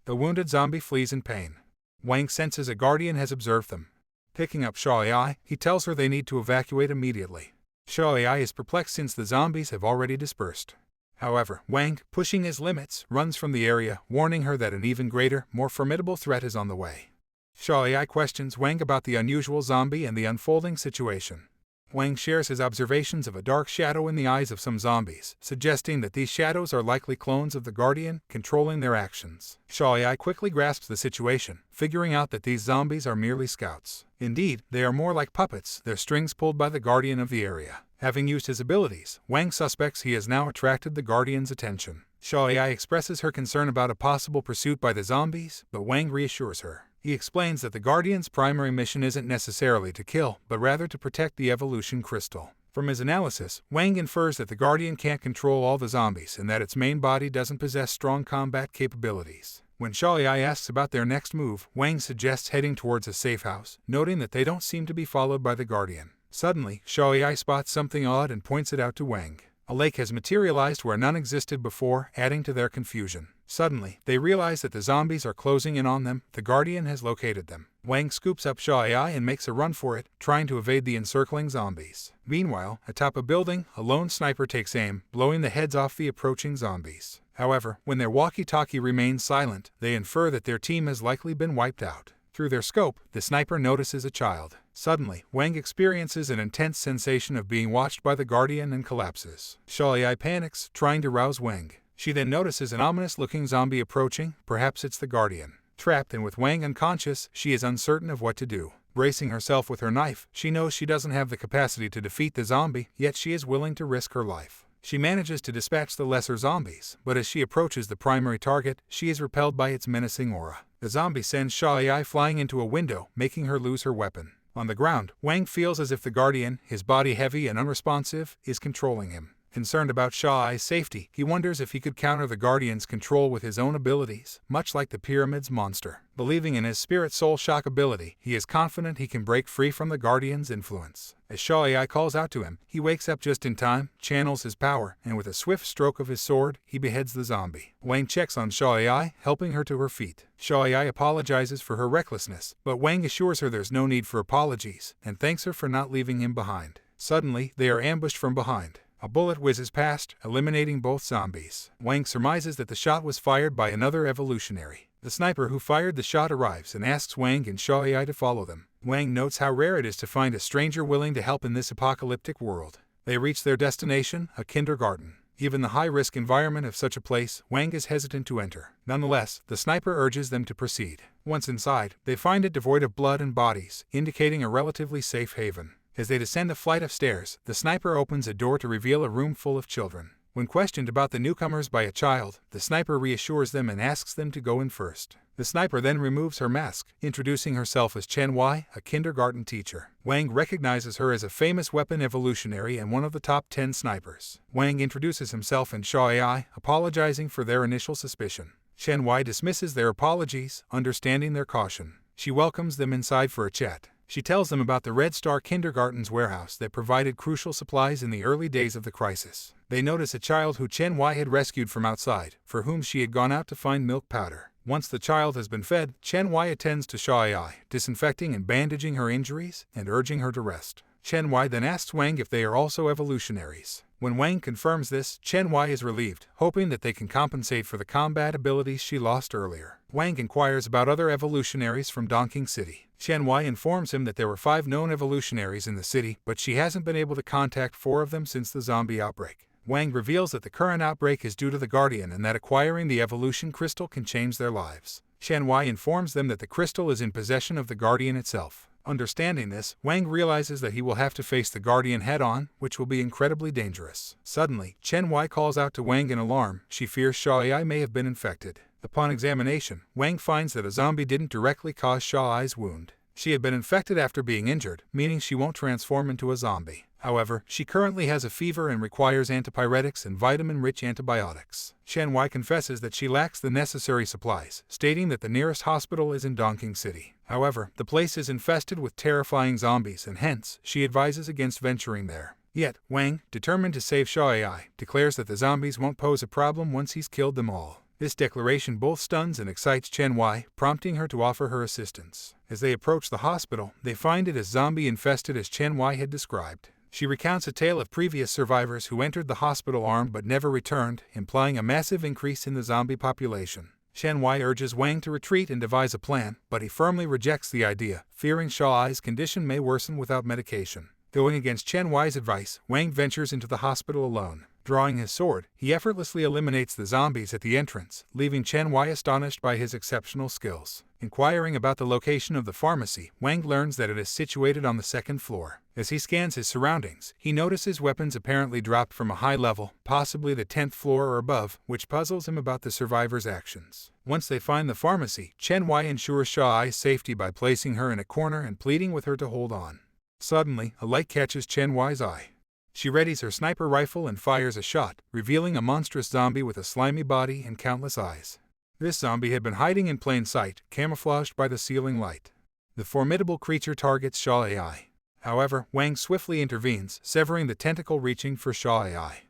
The wounded zombie flees in pain. Wang senses a guardian has observed them. Picking up Shaw AI, he tells her they need to evacuate immediately. Shaw AI is perplexed since the zombies have already dispersed. However, Wang, pushing his limits, runs from the area, warning her that an even greater, more formidable threat is on the way. Shaw AI questions Wang about the unusual zombie and the unfolding situation. Wang shares his observations of a dark shadow in the eyes of some zombies, suggesting that these shadows are likely clones of the Guardian, controlling their actions. Shaw AI quickly grasps the situation, figuring out that these zombies are merely scouts. Indeed, they are more like puppets, their strings pulled by the Guardian of the area. Having used his abilities, Wang suspects he has now attracted the Guardian's attention. Shaw AI expresses her concern about a possible pursuit by the zombies, but Wang reassures her. He explains that the Guardian's primary mission isn't necessarily to kill, but rather to protect the evolution crystal. From his analysis, Wang infers that the Guardian can't control all the zombies and that its main body doesn't possess strong combat capabilities. When Shaw AI asks about their next move, Wang suggests heading towards a safe house, noting that they don't seem to be followed by the Guardian. Suddenly, Shaw AI spots something odd and points it out to Wang. A lake has materialized where none existed before, adding to their confusion. Suddenly, they realize that the zombies are closing in on them. The Guardian has located them. Wang scoops up Shaw AI and makes a run for it, trying to evade the encircling zombies. Meanwhile, atop a building, a lone sniper takes aim, blowing the heads off the approaching zombies. However, when their walkie-talkie remains silent, they infer that their team has likely been wiped out. Through their scope, the sniper notices a child. Suddenly, Wang experiences an intense sensation of being watched by the Guardian and collapses. Shaw AI panics, trying to rouse Wang. She then notices an ominous-looking zombie approaching. Perhaps it's the Guardian. Trapped and with Wang unconscious, she is uncertain of what to do. Bracing herself with her knife, she knows she doesn't have the capacity to defeat the zombie, yet she is willing to risk her life. She manages to dispatch the lesser zombies, but as she approaches the primary target, she is repelled by its menacing aura. The zombie sends Shaw AI flying into a window, making her lose her weapon. On the ground, Wang feels as if the Guardian, his body heavy and unresponsive, is controlling him. Concerned about Shaw Ai's safety, he wonders if he could counter the Guardian's control with his own abilities, much like the Pyramid's monster. Believing in his Spirit Soul Shock ability, he is confident he can break free from the Guardian's influence. As Shaw AI calls out to him, he wakes up just in time, channels his power, and with a swift stroke of his sword, he beheads the zombie. Wang checks on Shaw AI, helping her to her feet. Shaw AI apologizes for her recklessness, but Wang assures her there's no need for apologies, and thanks her for not leaving him behind. Suddenly, they are ambushed from behind. A bullet whizzes past, eliminating both zombies. Wang surmises that the shot was fired by another evolutionary. The sniper who fired the shot arrives and asks Wang and Shaw AI to follow them. Wang notes how rare it is to find a stranger willing to help in this apocalyptic world. They reach their destination, a kindergarten. Given the high-risk environment of such a place, Wang is hesitant to enter. Nonetheless, the sniper urges them to proceed. Once inside, they find it devoid of blood and bodies, indicating a relatively safe haven. As they descend a flight of stairs, the sniper opens a door to reveal a room full of children. When questioned about the newcomers by a child, the sniper reassures them and asks them to go in first. The sniper then removes her mask, introducing herself as Chen Wei, a kindergarten teacher. Wang recognizes her as a famous weapon evolutionary and one of the top 10 snipers. Wang introduces himself and Shaw AI, apologizing for their initial suspicion. Chen Wei dismisses their apologies, understanding their caution. She welcomes them inside for a chat. She tells them about the Red Star Kindergarten's warehouse that provided crucial supplies in the early days of the crisis. They notice a child who Chen Wai had rescued from outside, for whom she had gone out to find milk powder. Once the child has been fed, Chen Wai attends to Sha Ai, disinfecting and bandaging her injuries and urging her to rest. Chen Wai then asks Wang if they are also evolutionaries. When Wang confirms this, Chen Wai is relieved, hoping that they can compensate for the combat abilities she lost earlier. Wang inquires about other evolutionaries from Donking City. Chen Wai informs him that there were 5 known evolutionaries in the city, but she hasn't been able to contact 4 of them since the zombie outbreak. Wang reveals that the current outbreak is due to the Guardian and that acquiring the evolution crystal can change their lives. Chen Wai informs them that the crystal is in possession of the Guardian itself. Understanding this, Wang realizes that he will have to face the Guardian head-on, which will be incredibly dangerous. Suddenly, Chen Wai calls out to Wang in alarm. She fears Sha Ai may have been infected. Upon examination, Wang finds that a zombie didn't directly cause Sha Ai's wound. She had been infected after being injured, meaning she won't transform into a zombie. However, she currently has a fever and requires antipyretics and vitamin-rich antibiotics. Chen Wai confesses that she lacks the necessary supplies, stating that the nearest hospital is in Donking City. However, the place is infested with terrifying zombies and hence, she advises against venturing there. Yet, Wang, determined to save Sha Ai, declares that the zombies won't pose a problem once he's killed them all. This declaration both stuns and excites Chen Wai, prompting her to offer her assistance. As they approach the hospital, they find it as zombie-infested as Chen Wai had described. She recounts a tale of previous survivors who entered the hospital armed but never returned, implying a massive increase in the zombie population. Chen Wai urges Wang to retreat and devise a plan, but he firmly rejects the idea, fearing Sha Ai's condition may worsen without medication. Going against Chen Wai's advice, Wang ventures into the hospital alone. Drawing his sword, he effortlessly eliminates the zombies at the entrance, leaving Chen Wai astonished by his exceptional skills. Inquiring about the location of the pharmacy, Wang learns that it is situated on the 2nd floor. As he scans his surroundings, he notices weapons apparently dropped from a high level, possibly the 10th floor or above, which puzzles him about the survivors' actions. Once they find the pharmacy, Chen Wai ensures Sha Ai's safety by placing her in a corner and pleading with her to hold on. Suddenly, a light catches Chen Wai's eye. She readies her sniper rifle and fires a shot, revealing a monstrous zombie with a slimy body and countless eyes. This zombie had been hiding in plain sight, camouflaged by the ceiling light. The formidable creature targets Sha Ai. However, Wang swiftly intervenes, severing the tentacle reaching for Sha Ai.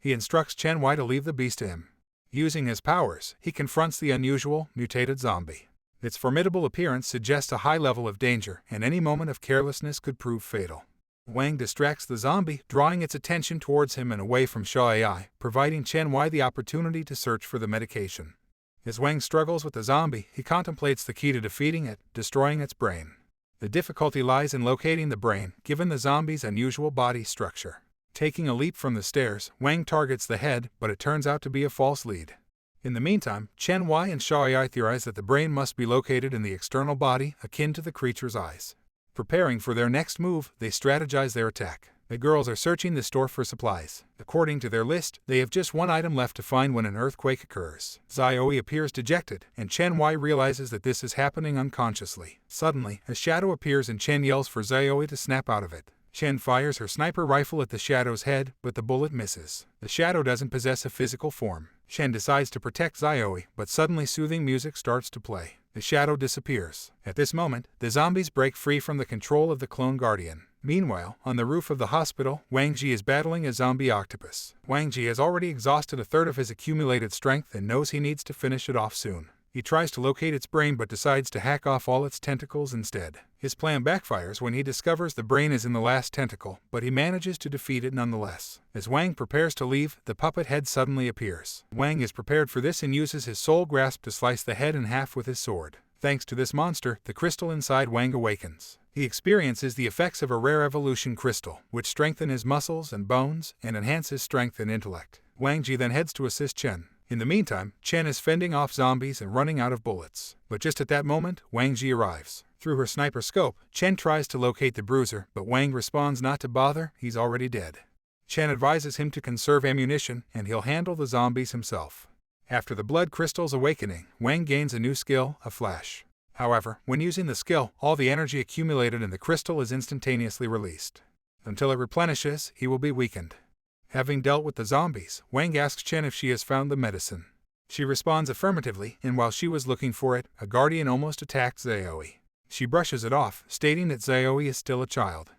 He instructs Chen Wai to leave the beast to him. Using his powers, he confronts the unusual, mutated zombie. Its formidable appearance suggests a high level of danger, and any moment of carelessness could prove fatal. Wang distracts the zombie, drawing its attention towards him and away from Sha Ai, providing Chen Wai the opportunity to search for the medication. As Wang struggles with the zombie, he contemplates the key to defeating it, destroying its brain. The difficulty lies in locating the brain, given the zombie's unusual body structure. Taking a leap from the stairs, Wang targets the head, but it turns out to be a false lead. In the meantime, Chen Wai and Sha Ai theorize that the brain must be located in the external body, akin to the creature's eyes. Preparing for their next move, they strategize their attack. The girls are searching the store for supplies. According to their list, they have just one item left to find when an earthquake occurs. Xiaoi appears dejected, and Chen Wai realizes that this is happening unconsciously. Suddenly, a shadow appears and Chen yells for Xiaoi to snap out of it. Chen fires her sniper rifle at the shadow's head, but the bullet misses. The shadow doesn't possess a physical form. Chen decides to protect Xiaoi, but suddenly soothing music starts to play. The shadow disappears. At this moment, the zombies break free from the control of the clone guardian. Meanwhile, on the roof of the hospital, Wang Ji is battling a zombie octopus. Wang Ji has already exhausted a third of his accumulated strength and knows he needs to finish it off soon. He tries to locate its brain but decides to hack off all its tentacles instead. His plan backfires when he discovers the brain is in the last tentacle, but he manages to defeat it nonetheless. As Wang prepares to leave, the puppet head suddenly appears. Wang is prepared for this and uses his soul grasp to slice the head in half with his sword. Thanks to this monster, the crystal inside Wang awakens. He experiences the effects of a rare evolution crystal, which strengthen his muscles and bones and enhance his strength and intellect. Wang Ji then heads to assist Chen. In the meantime, Chen is fending off zombies and running out of bullets. But just at that moment, Wang Ji arrives. Through her sniper scope, Chen tries to locate the bruiser, but Wang responds not to bother, he's already dead. Chen advises him to conserve ammunition, and he'll handle the zombies himself. After the blood crystal's awakening, Wang gains a new skill, a flash. However, when using the skill, all the energy accumulated in the crystal is instantaneously released. Until it replenishes, he will be weakened. Having dealt with the zombies, Wang asks Chen if she has found the medicine. She responds affirmatively, and while she was looking for it, a guardian almost attacked Xiaoi. She brushes it off, stating that Xiaoi is still a child.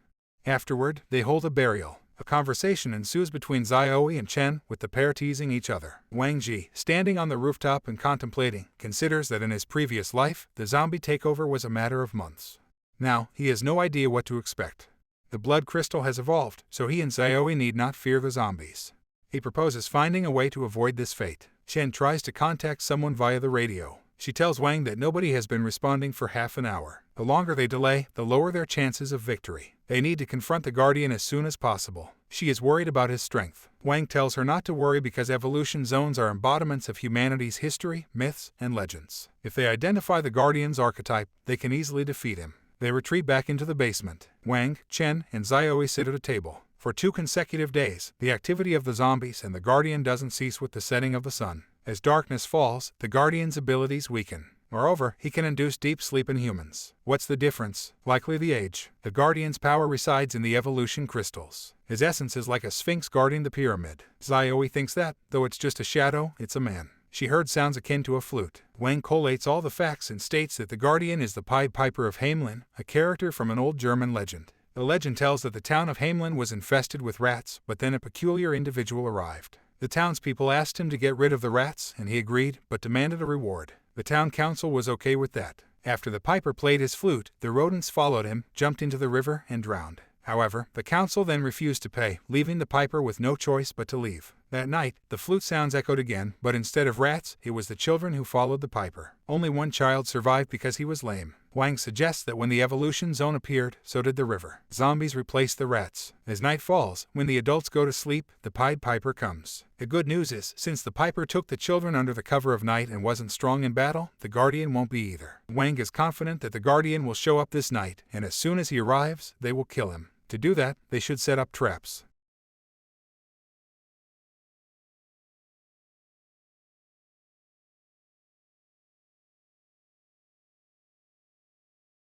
Afterward, they hold a burial. A conversation ensues between Xiaoyi and Chen, with the pair teasing each other. Wang Ji, standing on the rooftop and contemplating, considers that in his previous life, the zombie takeover was a matter of months. Now, he has no idea what to expect. The blood crystal has evolved, so he and Xiaoyi need not fear the zombies. He proposes finding a way to avoid this fate. Chen tries to contact someone via the radio. She tells Wang that nobody has been responding for half an hour. The longer they delay, the lower their chances of victory. They need to confront the Guardian as soon as possible. She is worried about his strength. Wang tells her not to worry because evolution zones are embodiments of humanity's history, myths, and legends. If they identify the Guardian's archetype, they can easily defeat him. They retreat back into the basement. Wang, Chen, and Xiaoyi sit at a table. For 2 consecutive days, the activity of the zombies and the Guardian doesn't cease with the setting of the sun. As darkness falls, the Guardian's abilities weaken. Moreover, he can induce deep sleep in humans. What's the difference? Likely the age. The Guardian's power resides in the evolution crystals. His essence is like a sphinx guarding the pyramid. Xiaoyi thinks that, though it's just a shadow, it's a man. She heard sounds akin to a flute. Wang collates all the facts and states that the Guardian is the Pied Piper of Hamelin, a character from an old German legend. The legend tells that the town of Hamelin was infested with rats, but then a peculiar individual arrived. The townspeople asked him to get rid of the rats, and he agreed, but demanded a reward. The town council was okay with that. After the piper played his flute, the rodents followed him, jumped into the river, and drowned. However, the council then refused to pay, leaving the piper with no choice but to leave. That night, the flute sounds echoed again, but instead of rats, it was the children who followed the piper. Only one child survived because he was lame. Wang suggests that when the evolution zone appeared, so did the river. Zombies replaced the rats. As night falls, when the adults go to sleep, the Pied Piper comes. The good news is, since the piper took the children under the cover of night and wasn't strong in battle, the Guardian won't be either. Wang is confident that the Guardian will show up this night, and as soon as he arrives, they will kill him. To do that, they should set up traps.